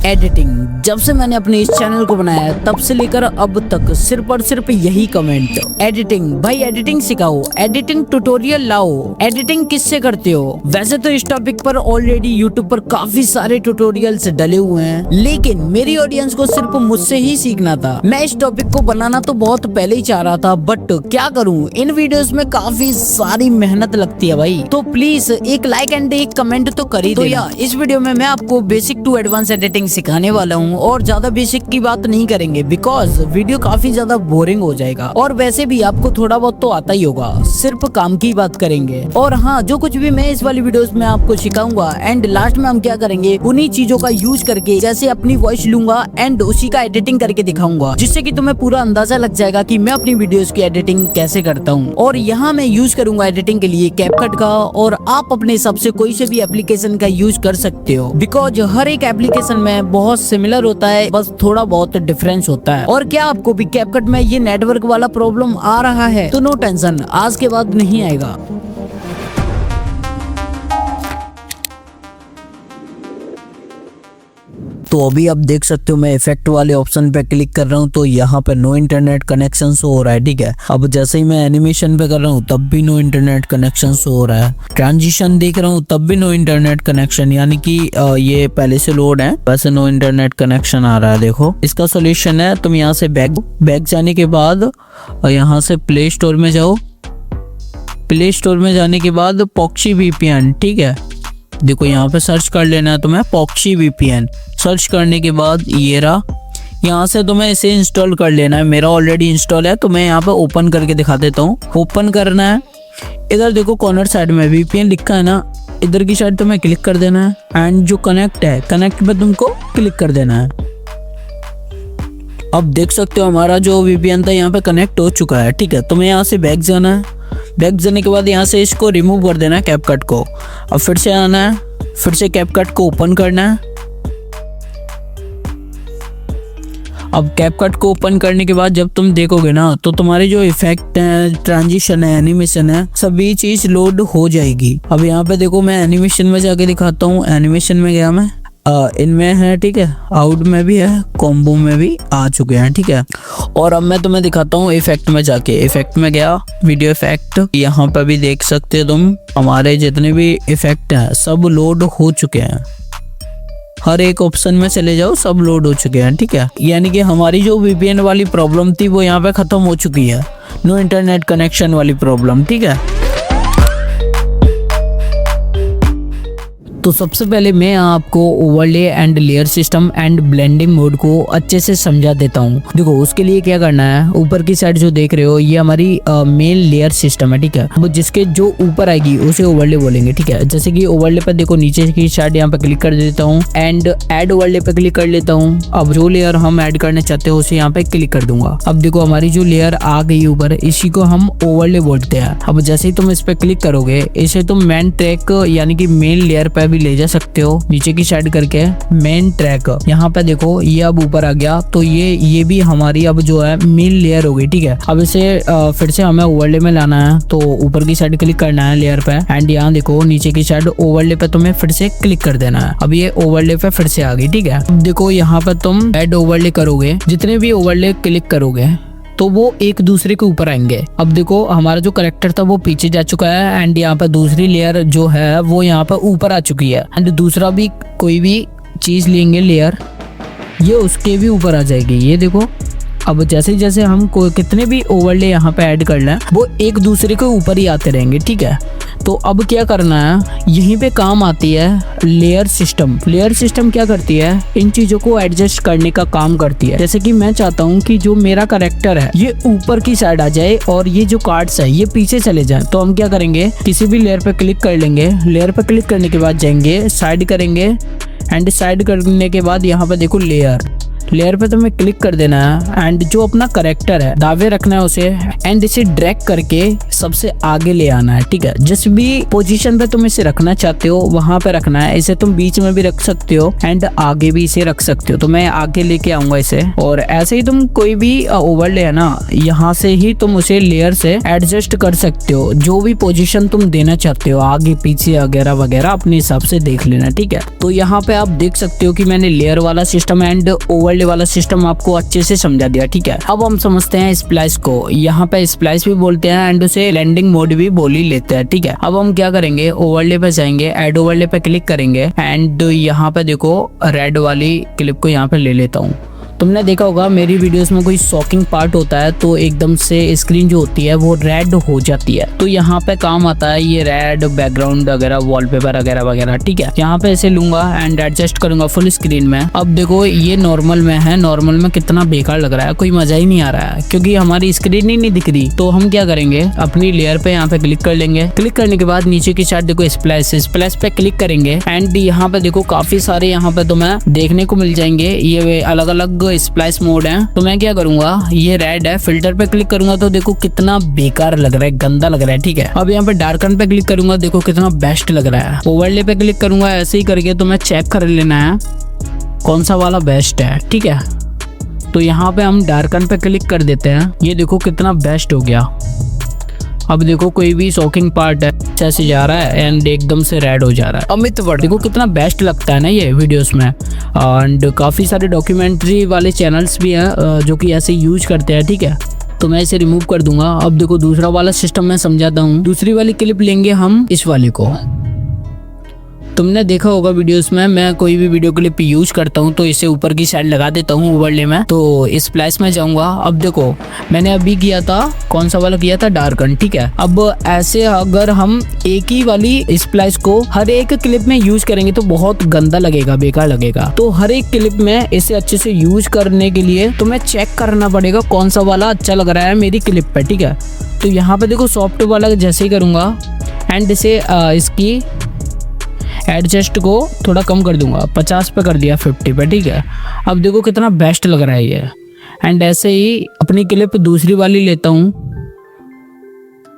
Editing. जब से मैंने अपने इस चैनल को बनाया तब से लेकर अब तक सिर्फ और सिर्फ यही कमेंट, एडिटिंग भाई एडिटिंग सिखाओ, एडिटिंग ट्यूटोरियल लाओ, एडिटिंग किससे करते हो। वैसे तो इस टॉपिक पर ऑलरेडी यूट्यूब पर काफी सारे ट्यूटोरियल्स डले हुए हैं, लेकिन मेरी ऑडियंस को सिर्फ मुझसे ही सीखना था। मैं इस टॉपिक को बनाना तो बहुत पहले ही चाह रहा था, बट क्या करूं, इन वीडियोस में काफी सारी मेहनत लगती है भाई। तो प्लीज एक लाइक एंड एक कमेंट तो कर ही देना। तो यार इस वीडियो में मैं आपको बेसिक टू एडवांस एडिटिंग सिखाने वाला हूँ और ज्यादा बेसिक की बात नहीं करेंगे, बिकॉज वीडियो काफी ज्यादा बोरिंग हो जाएगा। और वैसे भी आपको थोड़ा बहुत तो आता ही होगा, सिर्फ काम की बात करेंगे। और हाँ, जो कुछ भी मैं इस वाली वीडियोस में आपको सिखाऊंगा एंड लास्ट में हम क्या करेंगे, उन्हीं चीजों का यूज करके जैसे अपनी वॉइस लूंगा एंड उसी का एडिटिंग करके दिखाऊंगा, जिससे कि तुम्हें पूरा अंदाजा लग जाएगा कि मैं अपनी वीडियोस की एडिटिंग कैसे करता हूँ। और यहाँ मैं यूज करूंगा एडिटिंग के लिए कैपकट का, और आप अपने हिसाब से कोई से भी एप्लीकेशन का यूज कर सकते हो, बिकॉज हर एक एप्लीकेशन में बहुत सिमिलर होता है, बस थोड़ा बहुत डिफरेंस होता है। और क्या आपको भी कैपकट में ये नेटवर्क वाला प्रॉब्लम आ रहा है तो नो टेंशन, आज के बाद नहीं आएगा। तो अभी आप देख सकते हो मैं इफेक्ट वाले ऑप्शन पे क्लिक कर रहा हूँ तो यहाँ पे नो इंटरनेट कनेक्शन शो हो रहा है, ठीक है। अब जैसे ही मैं एनिमेशन पे कर रहा हूँ तब भी नो इंटरनेट कनेक्शन शो हो रहा है। ट्रांजिशन देख रहा हूँ तब भी नो इंटरनेट कनेक्शन, यानी कि ये पहले से लोड है, वैसे नो इंटरनेट कनेक्शन आ रहा है। देखो इसका सोल्यूशन है, तुम यहाँ से बैक जाने के बाद यहाँ से प्ले स्टोर में जाओ। प्ले स्टोर में जाने के बाद पॉक्सी VPN, ठीक है। देखो यहाँ पे सर्च कर लेना है तुम्हें पॉक्सी VPN। सर्च करने के बाद ये रहा, यहाँ से तुम्हें इसे इंस्टॉल कर लेना है। मेरा ऑलरेडी इंस्टॉल है तो मैं यहाँ पे ओपन करके दिखा देता हूँ। ओपन करना है, इधर देखो कॉर्नर साइड में VPN लिखा है ना, इधर की साइड तुम्हें क्लिक कर देना है एंड जो कनेक्ट है, कनेक्ट पे तुमको क्लिक कर देना है। अब देख सकते हो हमारा जो VPN था यहाँ पे कनेक्ट हो चुका है, ठीक है। तुम्हें यहाँ से बैक जाना है, बैक जाने के बाद यहाँ से इसको रिमूव कर देना है कैपकट को। अब फिर से आना है, फिर से कैपकट को ओपन करना है। अब कैपकट को ओपन करने के बाद जब तुम देखोगे ना तो तुम्हारे जो इफेक्ट है, ट्रांजिशन है, एनिमेशन है, सभी चीज लोड हो जाएगी। अब यहाँ पे देखो मैं एनिमेशन में जाके दिखाता हूँ। एनिमेशन में गया मैं, इनमें है, ठीक है, आउट में भी है, कॉम्बो में भी आ चुके हैं, ठीक है। और अब मैं तुम्हें दिखाता हूँ इफेक्ट में जाके। इफेक्ट में गया, वीडियो इफेक्ट, यहाँ पे भी देख सकते हो तुम हमारे जितने भी इफेक्ट हैं सब लोड हो चुके हैं। हर एक ऑप्शन में चले जाओ, सब लोड हो चुके हैं, ठीक है। यानी कि हमारी जो VPN वाली प्रॉब्लम थी वो यहाँ पे खत्म हो चुकी है, नो इंटरनेट कनेक्शन वाली प्रॉब्लम, ठीक है। तो सबसे पहले मैं आपको overlay and layer system and blending mode को अच्छे से समझा देता हूँ। देखो उसके लिए क्या करना है, ऊपर की साइड जो देख रहे हो ये हमारी मेन लेयर सिस्टम है, ठीक है। वो जिसके जो ऊपर आएगी उसे ओवरले बोलेंगे, ठीक है। जैसे कि ओवरले पे देखो नीचे की साइड यहाँ पे क्लिक कर देता हूँ एंड ऐड ओवरले पे क्लिक कर लेता हूँ। अब जो लेयर हम ऐड करना चाहते हैं उसे यहाँ पे क्लिक कर दूंगा। अब देखो हमारी जो लेयर आ गई ऊपर, इसी को हम ओवरले बोलते हैं। अब जैसे ही तुम इस पे क्लिक करोगे इसे तुम मेन ट्रैक यानी कि मेन लेयर पे ले जा सकते हो, नीचे की साइड करके मेन ट्रैक। यहाँ पे देखो ये अब ऊपर आ गया तो ये भी हमारी अब जो है मेन लेयर हो गई, ठीक है। अब इसे फिर से हमें ओवरले में लाना है तो ऊपर की साइड क्लिक करना है लेयर पे एंड यहाँ देखो नीचे की साइड ओवरले पे तुम्हें फिर से क्लिक कर देना है। अब ये ओवरले पे फिर से आ गई, ठीक है। अब देखो यहाँ पे तुम ऐड ओवरले करोगे, जितने भी ओवरले क्लिक करोगे तो वो एक दूसरे के ऊपर आएंगे। अब देखो हमारा जो करेक्टर था वो पीछे जा चुका है एंड यहाँ पे दूसरी लेयर जो है वो यहाँ पे ऊपर आ चुकी है एंड दूसरा भी कोई भी चीज लेंगे लेयर, ये उसके भी ऊपर आ जाएगी। ये देखो अब जैसे जैसे हम कितने भी ओवरले यहाँ पे ऐड कर लें वो एक दूसरे के ऊपर ही आते रहेंगे, ठीक है। तो अब क्या करना है, यहीं पे काम आती है लेयर सिस्टम। लेयर सिस्टम क्या करती है, इन चीजों को एडजस्ट करने का काम करती है। जैसे कि मैं चाहता हूँ कि जो मेरा कैरेक्टर है ये ऊपर की साइड आ जाए और ये जो कार्ड्स है ये पीछे चले जाए, तो हम क्या करेंगे, किसी भी लेयर पे क्लिक कर लेंगे। लेयर पे क्लिक करने के बाद जाएंगे साइड करेंगे एंड साइड करने के बाद यहाँ पे देखो लेयर, लेयर पे तुम्हें क्लिक कर देना है एंड जो अपना करेक्टर है दावे रखना है उसे एंड इसे ड्रैग करके सबसे आगे ले आना है। ठीक है, जिस भी पोजीशन पे तुम इसे रखना चाहते हो वहां पे रखना है। इसे तुम बीच में भी रख सकते हो एंड आगे भी इसे रख सकते हो। तो मैं आगे लेके आऊंगा इसे। और ऐसे ही तुम कोई भी ओवरले है ना, यहाँ से ही तुम उसे लेयर से एडजस्ट कर सकते हो। जो भी पोजीशन तुम देना चाहते हो आगे पीछे वगैरह वगैरह अपने हिसाब से देख लेना। ठीक है, तो यहाँ पे आप देख सकते हो कि मैंने लेयर वाला सिस्टम एंड ओवरले वाला सिस्टम आपको अच्छे से समझा दिया। ठीक है, अब हम समझते हैं स्प्लाइस को। यहाँ पे स्प्लाइस भी बोलते हैं एंड उसे ब्लेंडिंग मोड भी बोल ही लेते हैं। ठीक है, अब हम क्या करेंगे, ओवरले पे जाएंगे, ऐड ओवरले पे क्लिक करेंगे एंड यहाँ पे देखो रेड वाली क्लिप को यहाँ पे ले लेता हूँ। तुमने देखा होगा मेरी वीडियोस में कोई शॉकिंग पार्ट होता है तो एकदम से स्क्रीन जो होती है वो रेड हो जाती है। तो यहाँ पे काम आता है ये रेड बैकग्राउंड वगैरह वॉलपेपर वगैरह वगैरह। ठीक है, यहाँ पे ऐसे लूंगा एंड एडजस्ट करूंगा फुल स्क्रीन में। अब देखो ये नॉर्मल में है, नॉर्मल में कितना बेकार लग रहा है, कोई मजा ही नहीं आ रहा है क्योंकि हमारी स्क्रीन ही नहीं दिख रही। तो हम क्या करेंगे, अपनी लेयर पे यहाँ पे क्लिक कर लेंगे। क्लिक करने के बाद नीचे की साइड देखो स्प्लैश पे क्लिक करेंगे एंड यहाँ पे देखो काफी सारे यहाँ पे तुम्हें देखने को मिल जाएंगे ये अलग अलग स्प्लाइस मोड है। तो मैं क्या करूंगा, ये रेड है, फिल्टर पे क्लिक करूंगा तो देखो कितना बेकार लग रहा है, गंदा लग रहा है। ठीक है, अब यहाँ पे डार्कन पे क्लिक करूंगा, देखो कितना बेस्ट लग रहा है। ओवरले पे क्लिक करूंगा, ऐसे ही करके तुम्हें चेक कर लेना है कौन सा वाला बेस्ट है। ठीक है, तो यहाँ पे हम डार्कन पे क्लिक कर देते हैं, ये देखो कितना बेस्ट हो गया। अब देखो कोई भी शॉकिंग पार्ट है ऐसे जा रहा है एंड एकदम से रेड हो जा रहा है। अमित बड़ा देखो कितना बेस्ट लगता है ना ये वीडियोस में। एंड काफ़ी सारे डॉक्यूमेंट्री वाले चैनल्स भी हैं जो कि ऐसे यूज करते हैं। ठीक है, तो मैं इसे रिमूव कर दूंगा। अब देखो दूसरा वाला सिस्टम मैं समझाता हूँ। दूसरी वाली क्लिप लेंगे हम इस वाले को। तुमने देखा होगा वीडियोस में मैं कोई भी वीडियो क्लिप यूज करता हूँ तो इसे ऊपर की साइड लगा देता हूँ ओवरले में। तो इस स्प्लैश में जाऊंगा। अब देखो मैंने अभी किया था, कौन सा वाला किया था, डार्कन। ठीक है, अब ऐसे अगर हम एक ही वाली स्प्लैश को हर एक क्लिप में यूज करेंगे तो बहुत गंदा लगेगा, बेकार लगेगा। तो हर एक क्लिप में इसे अच्छे से यूज करने के लिए तुम्हें चेक करना पड़ेगा कौन सा वाला अच्छा लग रहा है मेरी क्लिप पे। ठीक है, तो यहाँ पे देखो सॉफ्ट वाला जैसे ही करूंगा एंड इसे इसकी एडजस्ट को थोड़ा कम कर दूंगा, 50 पे कर दिया 50 पे। ठीक है, अब देखो कितना बेस्ट लग रहा है ये। एंड ऐसे ही अपनी क्लिप दूसरी वाली लेता हूँ।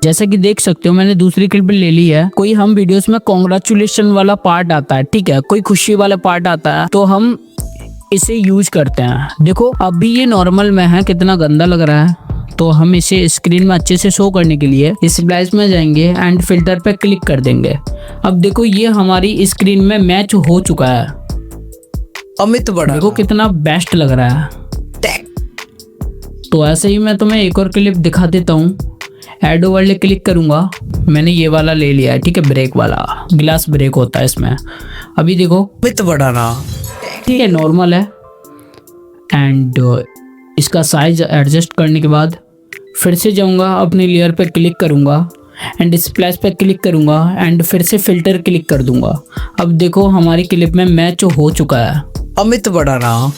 जैसा कि देख सकते हो मैंने दूसरी क्लिप ले ली है। कोई हम वीडियोस में कॉन्ग्रेचुलेशन वाला पार्ट आता है, ठीक है, कोई खुशी वाला पार्ट आता है तो हम इसे यूज करते हैं। देखो अभी ये नॉर्मल में है, कितना गंदा लग रहा है। तो हम इसे स्क्रीन में अच्छे से शो करने के लिए इस स्प्लैश में जाएंगे एंड फिल्टर पे क्लिक कर देंगे। अब देखो ये हमारी स्क्रीन में मैच हो चुका है। अमित बड़ा देखो कितना बेस्ट लग रहा है। तो ऐसे ही मैं तुम्हें एक और क्लिप दिखा देता हूँ। ऐड ओवरले क्लिक करूंगा, मैंने ये वाला ले लिया है। ठीक है, ब्रेक वाला, ग्लास ब्रेक होता है इसमें। अभी देखो अमित बड़ा ना, ठीक है, नॉर्मल है। एंड इसका साइज एडजस्ट करने के बाद फिर से जाऊंगा, अपनी लेयर पे क्लिक करूंगा एंड स्प्लैश पे क्लिक करूंगा एंड फिर से फिल्टर क्लिक कर दूंगा। अब देखो हमारी क्लिप में मैच हो चुका है। अमित बड़ा ना,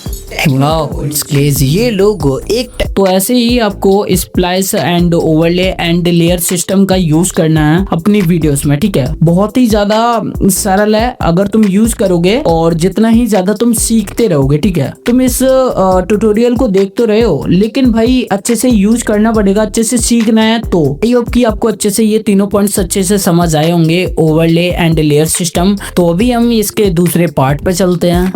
ये लोगो एक। तो ऐसे ही आपको splice and overlay and layer system का यूज करना है अपनी वीडियोस में। ठीक है, बहुत ही ज्यादा सरल है अगर तुम यूज करोगे और जितना ही ज्यादा तुम सीखते रहोगे। ठीक है, तुम इस ट्यूटोरियल को देख तो रहे हो लेकिन भाई अच्छे से यूज करना पड़ेगा, अच्छे से सीखना है। तो आई होप कि आपको अच्छे से ये तीनों पॉइंट्स अच्छे से समझ आए होंगे, ओवरले एंड लेयर सिस्टम। तो अभी हम इसके दूसरे पार्ट पे चलते हैं।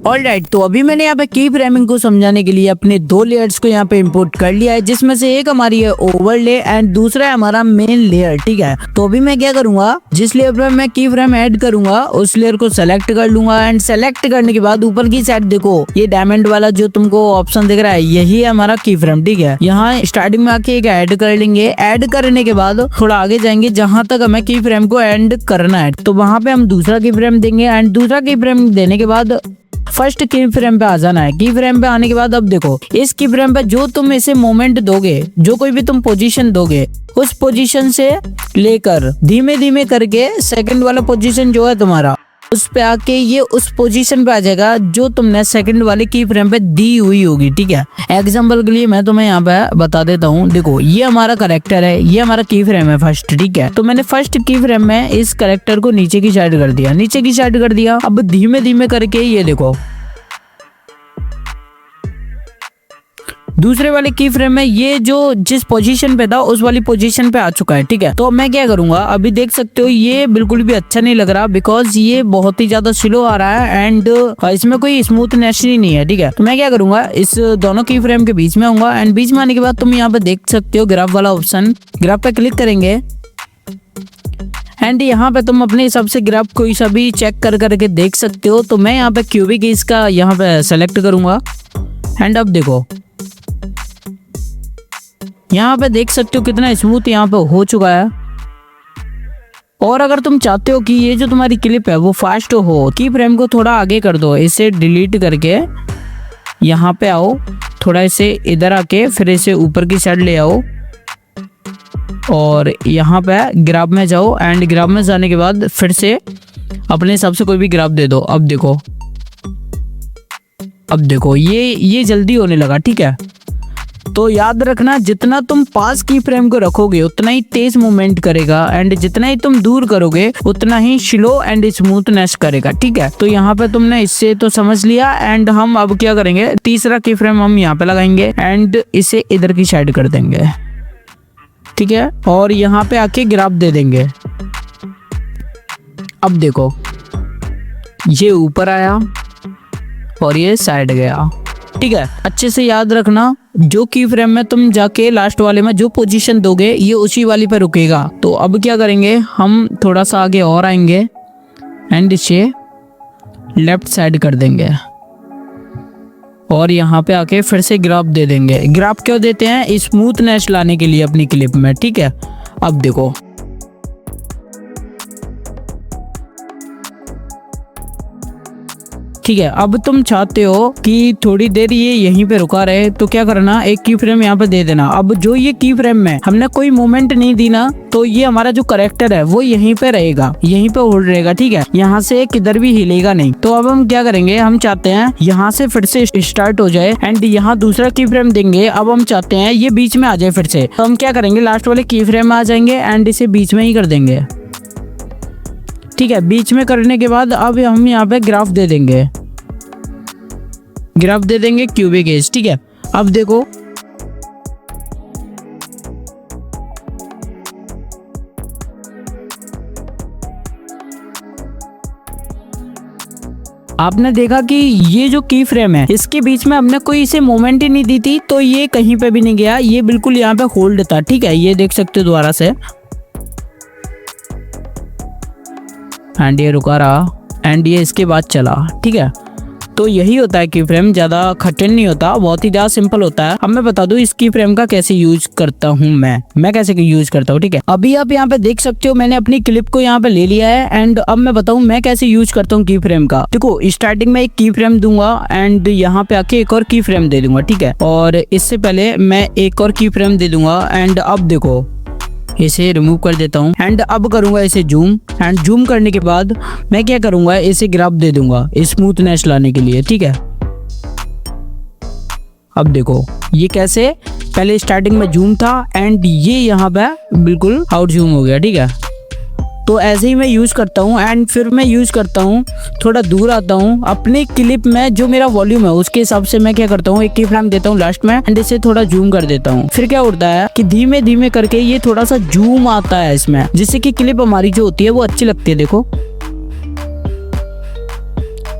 ऑलराइट, तो अभी मैंने यहाँ पे की फ्रेमिंग को समझाने के लिए अपने दो लेयर्स को यहाँ पे इंपोर्ट कर लिया है, जिसमें से एक हमारी है ओवरले एंड दूसरा है हमारा मेन लेयर। ठीक है, तो अभी मैं क्या करूंगा, जिस लेयर पे मैं की फ्रेम ऐड करूंगा उस लेयर को सेलेक्ट कर लूंगा एंड सेलेक्ट करने के बाद ऊपर की साइड देखो ये डायमंड वाला जो तुमको ऑप्शन दिख रहा है, यही है हमारा की फ्रेम। ठीक है, यहाँ स्टार्टिंग में आके एक ऐड कर लेंगे। ऐड करने के बाद थोड़ा आगे जाएंगे, जहां तक हमें की फ्रेम को एंड करना है तो वहां पे हम दूसरा की फ्रेम देंगे एंड दूसरा की फ्रेम देने के बाद फर्स्ट की फ्रेम पे आ जाना है। की फ्रेम पे आने के बाद अब देखो इस की फ्रेम पे जो तुम इसे मोमेंट दोगे, जो कोई भी तुम पोजीशन दोगे, उस पोजीशन से लेकर धीमे धीमे करके सेकंड वाला पोजीशन जो है तुम्हारा उस पे आके ये उस पोजीशन पे आ जाएगा जो तुमने सेकंड वाले की फ्रेम पे दी हुई होगी। ठीक है, एग्जांपल के लिए मैं तुम्हें यहाँ पे बता देता हूँ। देखो ये हमारा करेक्टर है, ये हमारा की फ्रेम है फर्स्ट। ठीक है, तो मैंने फर्स्ट की फ्रेम में इस करेक्टर को नीचे की साइड कर दिया, नीचे की साइड कर दिया। अब धीमे धीमे करके ये देखो दूसरे वाले की फ्रेम में ये जो जिस पोजीशन पे था उस वाली पोजीशन पे आ चुका है। ठीक है, तो मैं क्या करूंगा, अभी देख सकते हो ये बिल्कुल भी अच्छा नहीं लग रहा, बिकॉज ये बहुत ही ज्यादा स्लो आ रहा है एंड इसमें कोई स्मूथनेस ही नहीं है। ठीक है, तो मैं क्या करूंगा, इस दोनों की फ्रेम के बीच में आऊंगा एंड बीच में आने के बाद तुम यहाँ पे देख सकते हो ग्राफ वाला ऑप्शन, ग्राफ पे क्लिक करेंगे एंड यहाँ पे तुम अपने हिसाब से ग्राफ कोई सा भी चेक कर करके देख सकते हो। तो मैं यहाँ पे क्यूबिक इसका यहाँ पे सेलेक्ट करूंगा एंड अब देखो यहाँ पे देख सकते हो कितना स्मूथ यहाँ पे हो चुका है। और अगर तुम चाहते हो कि ये जो तुम्हारी क्लिप है वो फास्ट हो, की फ्रेम को थोड़ा आगे कर दो, इसे डिलीट करके यहाँ पे आओ, थोड़ा इसे इधर आके फिर इसे ऊपर की साइड ले आओ और यहाँ पे ग्राफ में जाओ एंड ग्राफ में जाने के बाद फिर से अपने हिसाब से कोई भी ग्राफ दे दो। अब देखो ये जल्दी होने लगा। ठीक है, तो याद रखना जितना तुम पास की फ्रेम को रखोगे उतना ही तेज मूवमेंट करेगा एंड जितना ही तुम दूर करोगे उतना ही स्लो एंड स्मूथनेस करेगा। ठीक है, तो यहाँ पे तुमने इससे तो समझ लिया एंड हम अब क्या करेंगे, तीसरा की फ्रेम हम यहाँ पे लगाएंगे एंड इसे इधर की साइड कर देंगे। ठीक है, और यहाँ पे आके ग्राफ दे देंगे। अब देखो ये ऊपर आया और ये साइड गया। ठीक है, अच्छे से याद रखना जो की फ्रेम में तुम जाके लास्ट वाले में जो पोजीशन दोगे ये उसी वाली पे रुकेगा। तो अब क्या करेंगे, हम थोड़ा सा आगे और आएंगे एंड इसे लेफ्ट साइड कर देंगे और यहाँ पे आके फिर से ग्राफ दे देंगे। ग्राफ क्यों देते हैं, स्मूथनेस लाने के लिए अपनी क्लिप में। ठीक है, अब देखो ठीक है, अब तुम चाहते हो कि थोड़ी देर ये यहीं पे रुका रहे तो क्या करना, एक की फ्रेम यहाँ पे दे देना। अब जो ये की फ्रेम में हमने कोई मूवमेंट नहीं दी ना, तो ये हमारा जो करेक्टर है वो यहीं पे रहेगा, यहीं पे होल्ड रहेगा। ठीक है, यहाँ से किधर भी हिलेगा नहीं। तो अब हम क्या करेंगे, हम चाहते हैं यहाँ से फिर से स्टार्ट हो जाए एंड यहाँ दूसरा की फ्रेम देंगे। अब हम चाहते हैं ये बीच में आ जाए फिर से, तो हम क्या करेंगे, लास्ट वाले की फ्रेम में आ जाएंगे एंड इसे बीच में ही कर देंगे। ठीक है, बीच में करने के बाद अब हम यहाँ पे ग्राफ दे देंगे, ग्राफ दे देंगे क्यूबिक एज। ठीक है, अब देखो आपने देखा कि ये जो की फ्रेम है इसके बीच में हमने कोई इसे मोमेंट ही नहीं दी थी, तो ये कहीं पे भी नहीं गया, ये बिल्कुल यहाँ पे होल्ड था। ठीक है, ये देख सकते हो दोबारा से एंड ये रुका रहा एंड ये इसके बाद चला। ठीक है, तो यही होता है की फ्रेम, ज्यादा कठिन नहीं होता, बहुत ही ज्यादा सिंपल होता है। अब मैं बता दूं इस की फ्रेम का कैसे यूज करता हूं, मैं कैसे यूज करता हूं। ठीक है, अभी आप यहाँ पे देख सकते हो मैंने अपनी क्लिप को यहाँ पे ले लिया है एंड अब मैं बताऊं मैं कैसे यूज करता हूँ की फ्रेम का। देखो स्टार्टिंग में एक की फ्रेम दूंगा एंड यहाँ पे आके एक और की फ्रेम दे दूंगा। ठीक है, और इससे पहले मैं एक और की फ्रेम दे दूंगा एंड अब देखो इसे रिमूव कर देता हूँ एंड अब करूंगा इसे जूम एंड जूम करने के बाद मैं क्या करूंगा, इसे ग्राफ दे दूंगा स्मूथनेस लाने के लिए। ठीक है, अब देखो ये कैसे, पहले स्टार्टिंग में जूम था एंड ये यहाँ पे बिल्कुल आउट जूम हो गया। ठीक है, तो ऐसे ही मैं यूज करता हूँ एंड फिर मैं यूज करता हूँ थोड़ा दूर आता हूँ अपनी क्लिप में, जो मेरा वॉल्यूम है उसके हिसाब से मैं क्या करता हूँ, एक की फ्रेम देता हूँ लास्ट में एंड इसे थोड़ा जूम कर देता हूँ। फिर क्या होता है कि धीमे धीमे करके ये थोड़ा सा जूम आता है इसमें, जिससे कि क्लिप हमारी जो होती है वो अच्छी लगती है। देखो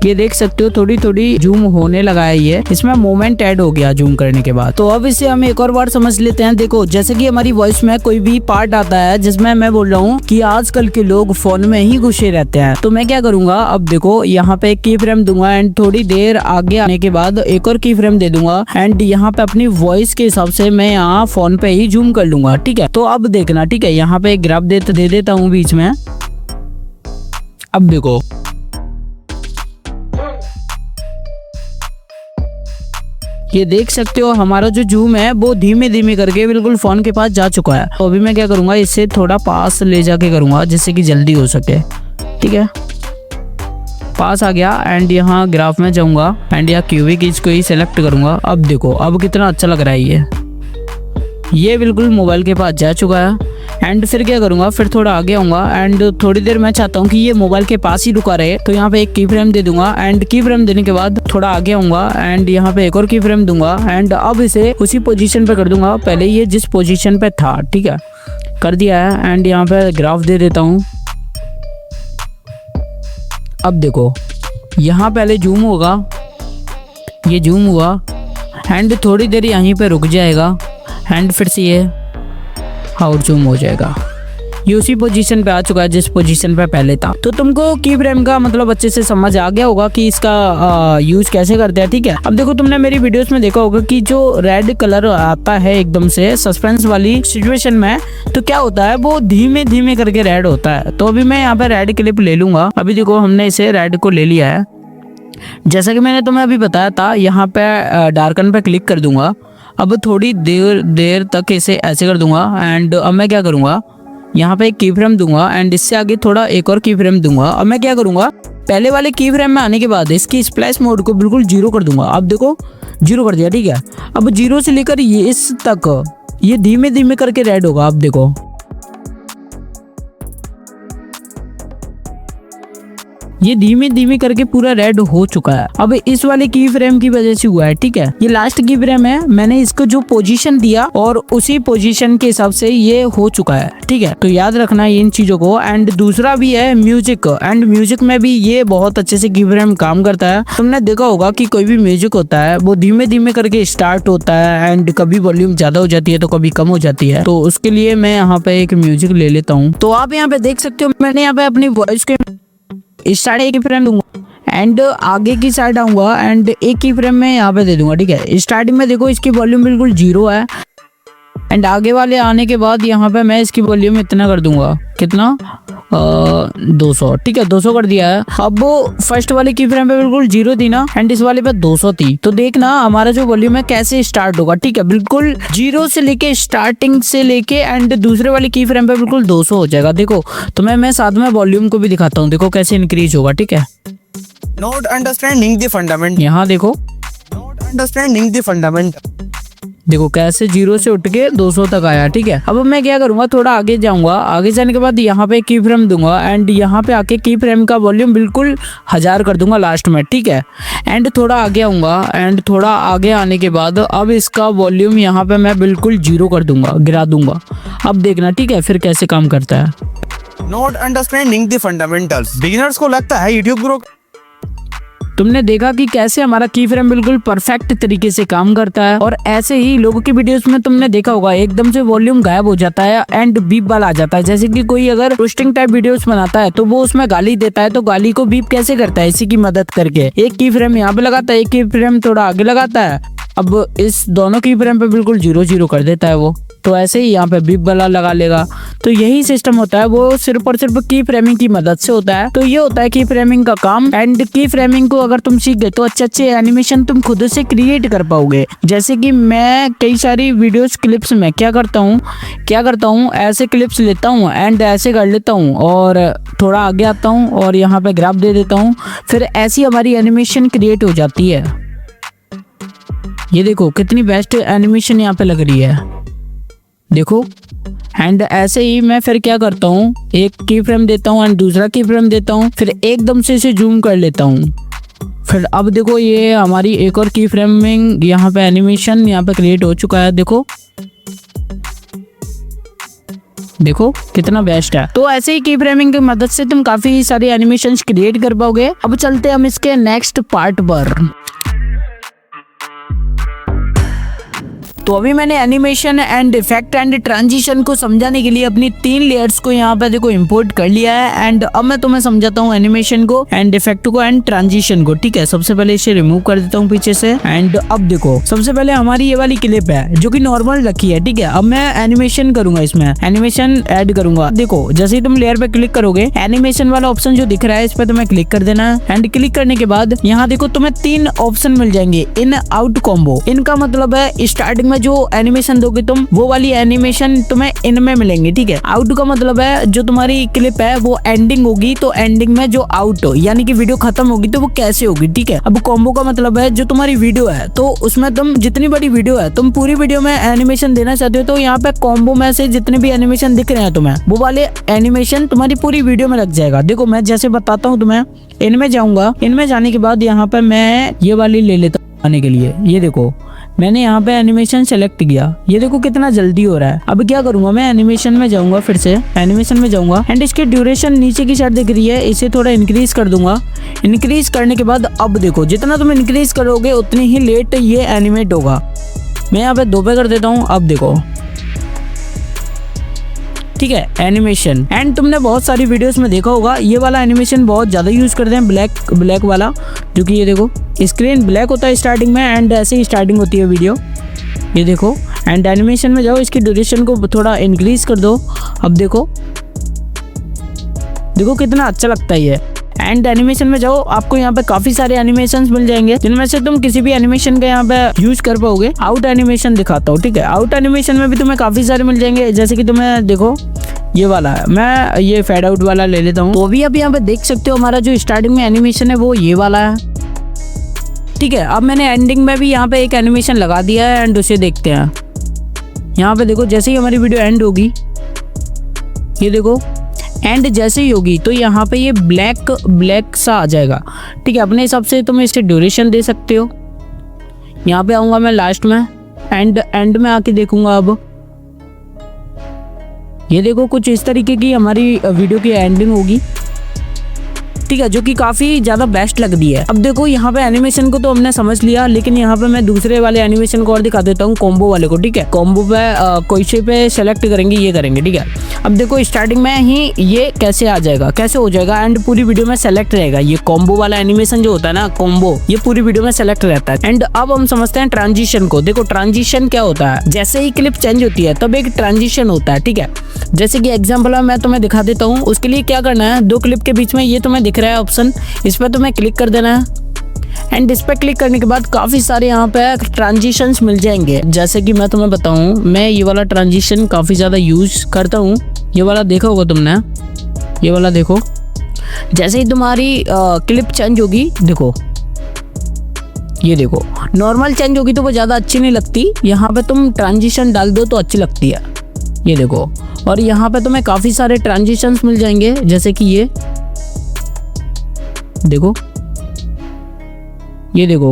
ये देख सकते हो थोड़ी थोड़ी जूम होने लगा है, ये इसमें मोमेंट ऐड हो गया जूम करने के बाद। तो अब इसे हम एक और बार समझ लेते हैं। देखो जैसे कि हमारी वॉइस में कोई भी पार्ट आता है जिसमें मैं बोल रहा हूँ कि आजकल के लोग फोन में ही घुसे रहते हैं, तो मैं क्या करूंगा, अब देखो यहाँ पे एक की फ्रेम दूंगा एंड थोड़ी देर आगे आने के बाद एक और की फ्रेम दे दूंगा एंड यहाँ पे अपनी वॉइस के हिसाब से मैं यहाँ फोन पे ही जूम कर लूंगा। ठीक है, तो अब देखना, ठीक है, यहाँ पे एक ग्राफ दे देता हूँ बीच में। अब देखो ये देख सकते हो हमारा जो जूम है वो धीमे धीमे करके बिल्कुल फोन के पास जा चुका है। तो अभी मैं क्या करूंगा, इससे थोड़ा पास ले जाके करूंगा जिससे कि जल्दी हो सके। ठीक है, पास आ गया एंड यहाँ ग्राफ में जाऊंगा एंड यहाँ क्यूबिक इसको ही सेलेक्ट करूंगा। अब देखो अब कितना अच्छा लग रहा है ये बिल्कुल मोबाइल के पास जा चुका है। एंड फिर क्या करूंगा, फिर थोड़ा आगे आऊंगा एंड थोड़ी देर मैं चाहता हूँ कि ये मोबाइल के पास ही रुका रहे, तो यहाँ पे एक की फ्रेम दे दूंगा एंड की फ्रेम देने के बाद थोड़ा आगे आऊंगा एंड यहाँ पे एक और की फ्रेम दूंगा एंड अब इसे उसी पोजीशन पे कर दूंगा पहले ये जिस पोजीशन पे था। ठीक है, कर दिया है एंड यहाँ पे ग्राफ दे देता हूँ। अब देखो यहाँ पहले जूम होगा, ये जूम हुआ एंड थोड़ी देर यहीं पे रुक जाएगा एंड फिर से ये और जूम हो जाएगा। ये उसी पोजीशन पे आ चुका है जिस पोजीशन पे पहले था। तो तुमको की फ्रेम का मतलब अच्छे से समझ आ गया होगा कि इसका यूज कैसे करते हैं। ठीक है, अब देखो तुमने मेरी वीडियोस में देखा होगा कि जो रेड कलर आता है एकदम से सस्पेंस वाली सिचुएशन में, तो क्या होता है वो धीमे धीमे करके रेड होता है। तो अभी मैं यहाँ पे रेड क्लिप ले लूंगा। अभी देखो हमने इसे रेड को ले लिया है। जैसा कि मैंने तुम्हें अभी बताया था, यहाँ पे डार्कन पे क्लिक कर दूंगा। अब थोड़ी देर तक इसे ऐसे कर दूंगा एंड अब मैं क्या करूंगा, यहाँ पे एक की फ्रेम दूंगा एंड इससे आगे थोड़ा एक और की फ्रेम दूंगा। अब मैं क्या करूंगा, पहले वाले की फ्रेम में आने के बाद इसकी स्प्लैश मोड को बिल्कुल 0 कर दूंगा। अब देखो 0 कर दिया। ठीक है, अब 0 से लेकर ये इस तक ये धीमे धीमे करके रेड होगा। अब देखो ये धीमे धीमे करके पूरा रेड हो चुका है। अब इस वाले की फ्रेम की वजह से हुआ है। ठीक है, ये लास्ट की फ्रेम है, मैंने इसको जो पोजीशन दिया और उसी पोजीशन के हिसाब से ये हो चुका है। ठीक है, तो याद रखना इन चीजों को। एंड दूसरा भी है म्यूजिक, एंड म्यूजिक में भी ये बहुत अच्छे से की फ्रेम काम करता है। तुमने देखा होगा कि कोई भी म्यूजिक होता है वो धीमे धीमे करके स्टार्ट होता है एंड कभी वॉल्यूम ज्यादा हो जाती है तो कभी कम हो जाती है। तो उसके लिए मैं यहाँ पे एक म्यूजिक ले लेता हूँ। तो आप यहाँ पे देख सकते हो मैंने यहाँ पे अपनी वॉइस के इस साइड एक की फ्रेम दूंगा एंड आगे की साइड आऊंगा एंड एक की फ्रेम में यहाँ पे दे दूंगा। ठीक है, स्टार्टिंग में देखो इसकी वॉल्यूम बिल्कुल 0 है एंड आगे वाले आने के बाद यहाँ पे मैं इसकी वॉल्यूम इतना कर दूंगा, कितना 200। ठीक है, 200 कर दिया है। अब फर्स्ट वाले की फ्रेम पे बिल्कुल 0 थी ना एंड इस वाले पे 200 थी। तो देखना हमारा जो वॉल्यूम है कैसे स्टार्ट होगा। ठीक है, बिल्कुल 0 से लेके स्टार्टिंग से लेके एंड दूसरे वाले की फ्रेम पे बिल्कुल 200 हो जाएगा। देखो तो मैं साथ में वॉल्यूम को भी दिखाता हूँ, देखो कैसे इंक्रीज होगा। ठीक है, नॉट अंडरस्टैंडिंग द फंडामेंट, यहाँ देखो नॉट अंडरस्टैंडिंग द फंडामेंट, देखो कैसे 0 से उठ के 200 तक आया। ठीक है, अब मैं क्या करूंगा, थोड़ा आगे जाऊंगा, आगे जाने के बाद यहाँ पे की फ्रेम दूंगा एंड यहाँ पे आके की फ्रेम का वॉल्यूम बिल्कुल 1000 कर दूंगा लास्ट में। ठीक है, एंड थोड़ा आगे आऊंगा एंड थोड़ा आगे आने के बाद अब इसका वॉल्यूम यहाँ पे मैं बिल्कुल 0 कर दूंगा, गिरा दूंगा। अब देखना ठीक है फिर कैसे काम करता है। Not understanding the fundamentals, beginners को लगता है यूट्यूब ग्रो। तुमने देखा कि कैसे हमारा की फ्रेम बिल्कुल परफेक्ट तरीके से काम करता है। और ऐसे ही लोगों की वीडियोस में तुमने देखा होगा एकदम से वॉल्यूम गायब हो जाता है एंड बीप वाला आ जाता है। जैसे कि कोई अगर रोस्टिंग टाइप वीडियोस बनाता है तो वो उसमें गाली देता है, तो गाली को बीप कैसे करता है, इसी की मदद करके एक की फ्रेम यहाँ पे लगाता है, एक की फ्रेम थोड़ा आगे लगाता है। अब इस दोनों की फ्रेम पे बिल्कुल 0-0 कर देता है वो, तो ऐसे ही यहाँ पे बीप वाला लगा लेगा। तो यही सिस्टम होता है, वो सिर्फ और सिर्फ की फ्रेमिंग की मदद से होता है। तो ये होता है की फ्रेमिंग का काम। एंड की फ्रेमिंग को अगर तुम सीख गए तो अच्छे एनिमेशन तुम खुद से क्रिएट कर पाओगे। जैसे कि मैं कई सारी वीडियोस क्लिप्स में क्या करता हूँ ऐसे क्लिप्स लेता हूँ एंड ऐसे कर लेता हूँ और थोड़ा आगे आता हूँ और यहाँ पे ग्राफ दे देता हूँ, फिर ऐसी हमारी एनिमेशन क्रिएट हो जाती है। ये देखो कितनी बेस्ट एनिमेशन यहाँ पे लग रही है, देखो। एंड ऐसे ही मैं फिर क्या करता हूँ, एक की फ्रेम देता हूँ एंड दूसरा की फ्रेम देता हूँ, फिर एकदम से इसे जूम कर लेता हूँ। फिर अब देखो ये हमारी एक और की फ्रेमिंग यहाँ पे एनिमेशन यहाँ पे क्रिएट हो चुका है, देखो कितना बेस्ट है। तो ऐसे ही की फ्रेमिंग की मदद से तुम काफी सारी एनिमेशंस क्रिएट कर पाओगे। अब चलते हैं हम इसके नेक्स्ट पार्ट पर। तो अभी मैंने animation and effect and transition को समझाने के लिए अपनी 3 लेयर्स को यहाँ पे देखो इंपोर्ट कर लिया है। एंड अब मैं तुम्हें समझाता हूँ एनिमेशन को एंड इफेक्ट को एंड ट्रांजिशन को। ठीक है, सबसे पहले इसे रिमूव कर देता हूँ पीछे से। एंड अब देखो सबसे पहले हमारी ये वाली क्लिप है जो कि नॉर्मल रखी है। ठीक है, अब मैं एनिमेशन करूंगा, इसमें एनिमेशन ऐड करूंगा। देखो जैसे ही तुम लेयर पे क्लिक करोगे एनिमेशन वाला ऑप्शन जो दिख रहा है इस पे तुम्हें क्लिक कर देना है। एंड क्लिक करने के बाद यहाँ देखो तुम्हें 3 ऑप्शन मिल जाएंगे, इन आउट कॉम्बो। इनका मतलब है स्टार्टिंग में जो एनिमेशन दोगे तुम, वो वाली एनिमेशन तुम्हें इनमें मिलेंगे, ठीक है। आउट का मतलब है जो तुम्हारी क्लिप है वो एंडिंग होगी, तो एंडिंग में जो आउट हो यानी कि वीडियो खत्म होगी तो वो कैसे होगी, ठीक है। अब कॉम्बो का मतलब है जो तुम्हारी वीडियो है तो उसमें तुम जितनी बड़ी वीडियो है तुम पूरी वीडियो में एनिमेशन देना चाहते हो, तो यहाँ पे कॉम्बो में से जितने भी एनिमेशन दिख रहे हैं तुम्हें वो वाले एनिमेशन तुम्हारी पूरी वीडियो में लग जाएगा। देखो मैं जैसे बताता हूँ तुम्हें, इनमें जाऊंगा, इनमें जाने के बाद यहाँ पे मैं ये वाली ले लेता हूँ आने के लिए। ये देखो मैंने यहाँ पे एनिमेशन सेलेक्ट किया, ये देखो कितना जल्दी हो रहा है। अब क्या करूंगा मैं एनिमेशन में जाऊंगा, फिर से एनिमेशन में जाऊंगा एंड इसकी ड्यूरेशन नीचे की साइड दिख रही है, इसे थोड़ा इंक्रीज कर दूंगा। इंक्रीज करने के बाद अब देखो जितना तुम इंक्रीज करोगे उतनी ही लेट ये एनिमेट होगा। मैं यहाँ पे 2 पे कर देता हूँ। अब देखो ठीक है एनिमेशन। एंड तुमने बहुत सारी वीडियोस में देखा होगा ये वाला एनिमेशन बहुत ज़्यादा यूज़ करते हैं, ब्लैक वाला, जो कि ये देखो स्क्रीन ब्लैक होता है स्टार्टिंग में एंड ऐसे ही स्टार्टिंग होती है वीडियो। ये देखो एंड एनिमेशन में जाओ, इसकी ड्यूरेशन को थोड़ा इंक्रीज कर दो। अब देखो कितना अच्छा लगता है ये। एंड एनिमेशन में जाओ, आपको यहाँ पे काफी सारे एनिमेशंस मिल जाएंगे जिनमें से तुम किसी भी एनिमेशन का यहाँ पे यूज कर पाओगे। आउट एनिमेशन दिखाता हूँ, ठीक है। आउट एनिमेशन में भी तुम्हें काफी सारे मिल जाएंगे, जैसे कि तुम्हें देखो ये वाला है, मैं ये फेड आउट वाला ले लेता हूँ। तो भी अब यहाँ पे देख सकते हो हमारा जो स्टार्टिंग में एनिमेशन है वो ये वाला है, ठीक है। अब मैंने एंडिंग में भी यहाँ पे एक एनिमेशन लगा दिया है एंड उसे देखते हैं। यहाँ पे देखो जैसे ही हमारी वीडियो एंड होगी, ये देखो एंड जैसे ही होगी तो यहाँ पे ये ब्लैक सा आ जाएगा, ठीक है। अपने हिसाब से तुम इससे ड्यूरेशन दे सकते हो। यहाँ पे आऊँगा मैं लास्ट में एंड में आके देखूंगा। अब ये देखो कुछ इस तरीके की हमारी वीडियो की एंडिंग होगी, ठीक है, जो कि काफी ज्यादा बेस्ट लग रही है। अब देखो यहाँ पे एनिमेशन को तो हमने समझ लिया, लेकिन यहाँ पे मैं दूसरे वाले एनिमेशन को और दिखा देता हूँ, कॉम्बो वाले को, ठीक है। कॉम्बो पे कोई से पे सेलेक्ट करेंगे, ये करेंगे, ठीक है। अब देखो स्टार्टिंग में ही ये कैसे आ जाएगा, कैसे हो जाएगा एंड पूरी वीडियो में सेलेक्ट रहेगा। ये कॉम्बो वाला एनिमेशन जो होता है ना, कॉम्बो, ये पूरी वीडियो में सेलेक्ट रहता है। एंड अब हम समझते हैं ट्रांजिशन को। देखो ट्रांजिशन क्या होता है, जैसे ही क्लिप चेंज होती है तब एक ट्रांजिशन होता है, ठीक है। जैसे कि एग्जाम्पल मैं तुम्हें दिखा देता हूँ। उसके लिए क्या करना है, 2 क्लिप के बीच में ये तुम्हें दिख रहा है ऑप्शन, इस पर तुम्हें क्लिक कर देना है एंड इस पर क्लिक करने के बाद काफी सारे यहाँ पे ट्रांजिशंस मिल जाएंगे। जैसे कि मैं तुम्हें बताऊं, मैं ये वाला ट्रांजिशन काफी ज्यादा यूज करता हूँ। ये वाला देखा होगा तुमने, ये वाला देखो जैसे ही तुम्हारी क्लिप चेंज होगी, देखो ये देखो नॉर्मल चेंज होगी तो वो ज्यादा अच्छी नहीं लगती, यहाँ पे तुम ट्रांजिशन डाल दो तो अच्छी लगती है। ये देखो, और यहाँ पे तुम्हें काफी सारे ट्रांजिशंस मिल जाएंगे, जैसे कि ये देखो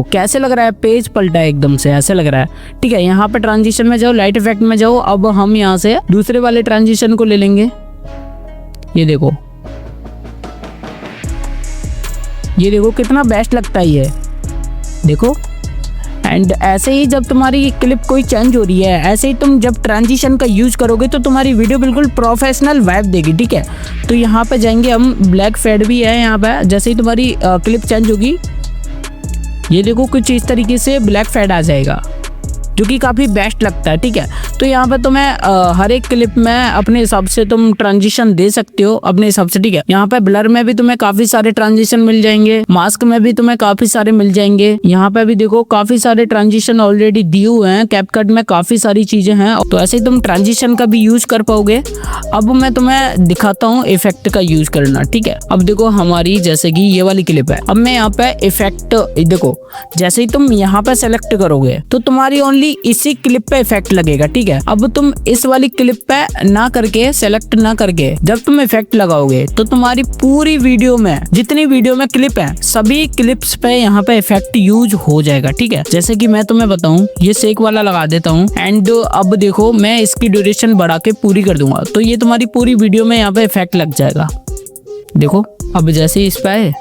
कैसे लग रहा है, पेज पलटा है एकदम से, ऐसे लग रहा है, ठीक है। यहाँ पे ट्रांजिशन में जाओ, लाइट इफेक्ट में जाओ। अब हम यहाँ से दूसरे वाले ट्रांजिशन को ले लेंगे। ये देखो कितना बेस्ट लगता है ये, देखो। एंड ऐसे ही जब तुम्हारी क्लिप कोई चेंज हो रही है, ऐसे ही तुम जब ट्रांजिशन का यूज करोगे तो तुम्हारी वीडियो बिल्कुल प्रोफेशनल वाइब देगी, ठीक है। तो यहाँ पे जाएंगे हम, ब्लैक फेड भी है यहाँ पे। जैसे ही तुम्हारी क्लिप चेंज होगी, ये देखो कुछ इस तरीके से ब्लैक फेड आ जाएगा, जो कि काफ़ी बेस्ट लगता है, ठीक है। तो यहाँ पे तुम्हें हर एक क्लिप में अपने हिसाब से तुम ट्रांजिशन दे सकते हो अपने हिसाब से, ठीक है। यहाँ पे ब्लर में भी तुम्हें काफी सारे ट्रांजिशन मिल जाएंगे, मास्क में भी तुम्हें काफी सारे मिल जाएंगे। यहाँ पे भी देखो काफी सारे ट्रांजिशन ऑलरेडी दिए हुए हैं, कैपकट में काफी सारी चीजें हैं, तो ऐसे ही तुम ट्रांजिशन का भी यूज कर पाओगे। अब मैं तुम्हें दिखाता हूँ इफेक्ट का यूज करना, ठीक है। अब देखो हमारी जैसे कि ये वाली क्लिप है, अब मैं यहाँ पे इफेक्ट देखो, जैसे ही तुम यहाँ पे सेलेक्ट करोगे तो तुम्हारी ओनली इसी क्लिप पे इफेक्ट लगेगा, ठीक है। अब तुम इस वाली क्लिप पे ना करके, सेलेक्ट ना करके जब तुम इफेक्ट लगाओगे तो तुम्हारी पूरी वीडियो में जितनी वीडियो में क्लिप है सभी क्लिप्स पे यहाँ पे इफेक्ट यूज हो जाएगा, ठीक है। जैसे कि मैं तुम्हें बताऊं, ये शेक वाला लगा देता हूँ एंड अब देखो मैं इसकी ड्यूरेशन बढ़ा के पूरी कर दूंगा तो ये तुम्हारी पूरी वीडियो में यहाँ पे इफेक्ट लग जाएगा। देखो अब जैसे इस पे है,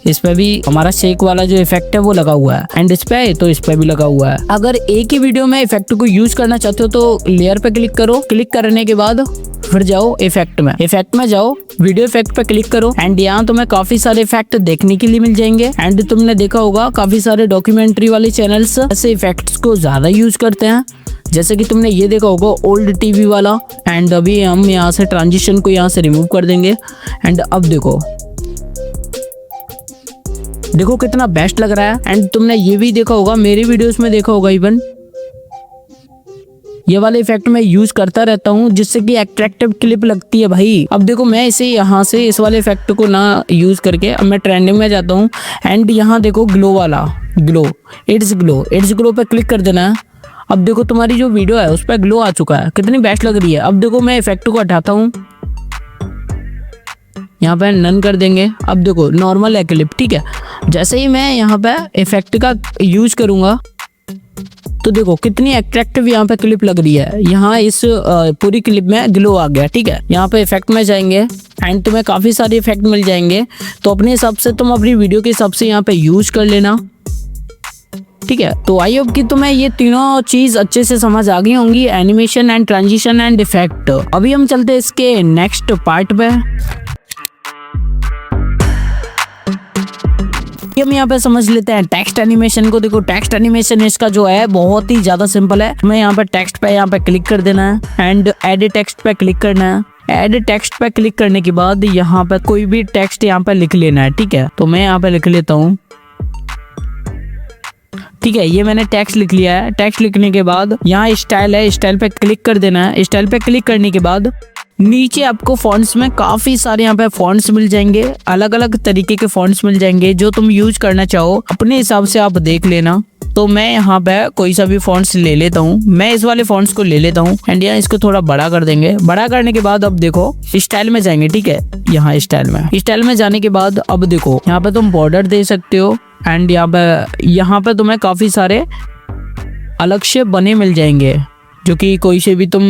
इस पे भी हमारा शेक वाला जो इफेक्ट है वो लगा हुआ है एंड इस पे तो इस पे भी लगा हुआ है। अगर एक ही वीडियो में इफेक्ट को यूज करना चाहते हो तो लेयर पे क्लिक करो, क्लिक करने के बाद फिर जाओ इफेक्ट में जाओ, वीडियो इफेक्ट पे क्लिक करो एंड यहाँ तुम्हें काफी सारे इफेक्ट देखने के लिए मिल जाएंगे। एंड तुमने देखा होगा काफी सारे डॉक्यूमेंट्री वाले चैनल्स ऐसे इफेक्ट्स को ज्यादा यूज करते हैं, जैसे कि तुमने ये देखा होगा ओल्ड टीवी वाला। एंड अभी हम यहाँ से ट्रांजिशन को यहाँ से रिमूव कर देंगे एंड अब देखो कितना बेस्ट लग रहा है। एंड तुमने ये भी देखा होगा, मेरे वीडियोस में देखा होगा इवन, ये वाले इफेक्ट मैं यूज करता रहता हूँ जिससे कि अट्रैक्टिव क्लिप लगती है भाई। अब देखो मैं इसे यहाँ से इस वाले इफेक्ट को ना यूज करके अब मैं ट्रेंडिंग में जाता हूँ एंड यहाँ देखो ग्लो वाला, इट्स ग्लो पे क्लिक कर देना है। अब देखो तुम्हारी जो वीडियो है उस पर ग्लो आ चुका है, कितनी बेस्ट लग रही है। अब देखो मैं इफेक्ट को हटाता हूँ, यहाँ पे नन कर देंगे। अब देखो नॉर्मल है क्लिप, ठीक है। जैसे ही मैं यहाँ पे इफेक्ट का यूज करूंगा तो देखो कितनी अट्रैक्टिव यहाँ पे क्लिप लग रही है। यहाँ इस पूरी क्लिप में ग्लो आ गया, ठीक है। यहाँ पे इफेक्ट में जाएंगे एंड तुम्हें काफी सारे इफेक्ट मिल जाएंगे, तो अपने हिसाब से तुम अपनी वीडियो के हिसाब से यहाँ पे यूज कर लेना, ठीक है। तो आई होप कि तुम्हें ये तीनों चीज अच्छे से समझ आ गई होंगी, animation and transition and effect. अभी हम चलते हैं इसके नेक्स्ट पार्ट पे। हम यहाँ पे समझ लेते हैं टेक्स्ट एनिमेशन को। देखो टेक्स्ट एनिमेशन इसका जो है बहुत ही ज्यादा सिंपल है। हमें यहाँ पे टेक्स्ट पे यहाँ पे क्लिक कर देना है एंड एड टेक्स्ट पे क्लिक करना है। एड टेक्स्ट पे क्लिक करने के बाद यहाँ पे कोई भी टेक्स्ट यहाँ पे लिख लेना है, ठीक है। तो मैं यहाँ पे लिख लेता हूँ, ठीक है। ये मैंने टेक्स्ट लिख लिया है। टेक्स्ट लिखने के बाद यहाँ स्टाइल है, स्टाइल पे क्लिक कर देना है। स्टाइल पे क्लिक करने के बाद नीचे आपको फॉन्ट्स में काफी सारे यहाँ पे फॉन्ट्स मिल जाएंगे, अलग अलग तरीके के फॉन्ट्स मिल जाएंगे। जो तुम यूज करना चाहो अपने हिसाब से आप देख लेना। तो मैं यहाँ पे कोई सा भी फॉन्ट्स ले लेता हूँ। मैं इस वाले फॉन्ट्स को ले लेता हूँ एंड यहाँ इसको थोड़ा बड़ा कर देंगे। बड़ा करने के बाद अब देखो स्टाइल में जाएंगे, ठीक है। यहाँ स्टाइल में जाने के बाद अब देखो यहाँ पे तुम बॉर्डर दे सकते हो एंड यहाँ पे तुम्हें काफी सारे अलग से बने मिल जाएंगे, जो कि कोई से भी तुम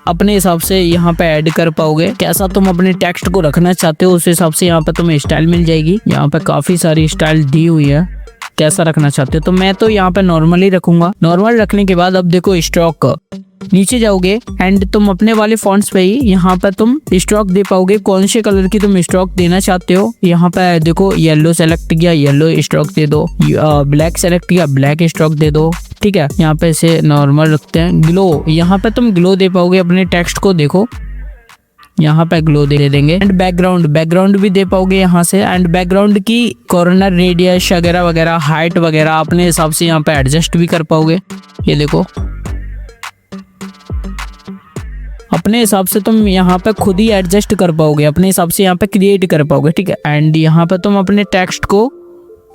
अपने हिसाब से यहाँ पे ऐड कर पाओगे। कैसा तुम अपने टेक्स्ट को रखना चाहते हो उस हिसाब से यहाँ पे तुम्हें स्टाइल मिल जाएगी। यहाँ पे काफी सारी स्टाइल दी हुई है, कैसा रखना चाहते हो। तो मैं तो यहाँ पे नॉर्मल ही रखूंगा। नॉर्मल रखने के बाद अब देखो स्ट्रोक, नीचे जाओगे एंड तुम अपने वाले फॉन्ट्स पे ही यहाँ पे तुम स्ट्रोक दे पाओगे। कौन से कलर की तुम स्ट्रोक देना चाहते हो। यहाँ पे देखो येलो सेलेक्ट किया, येलो स्ट्रोक दे दो। ब्लैक सेलेक्ट किया, ब्लैक स्ट्रोक दे दो, ठीक है। यहाँ पे इसे नॉर्मल रखते हैं। ग्लो, यहाँ पे तुम ग्लो दे पाओगे अपने टेक्स्ट को। देखो यहाँ पे ग्लो दे देंगे एंड बैकग्राउंड भी दे पाओगे यहाँ से। एंड बैकग्राउंड की कॉर्नर रेडियस वगैरह वगैरह, हाइट वगैरह अपने हिसाब से यहाँ पे एडजस्ट भी कर पाओगे। ये देखो अपने हिसाब से तुम यहाँ पे खुद ही एडजस्ट कर पाओगे, अपने हिसाब से यहाँ पे क्रिएट कर पाओगे, ठीक है। एंड यहाँ पे तुम अपने टेक्स्ट को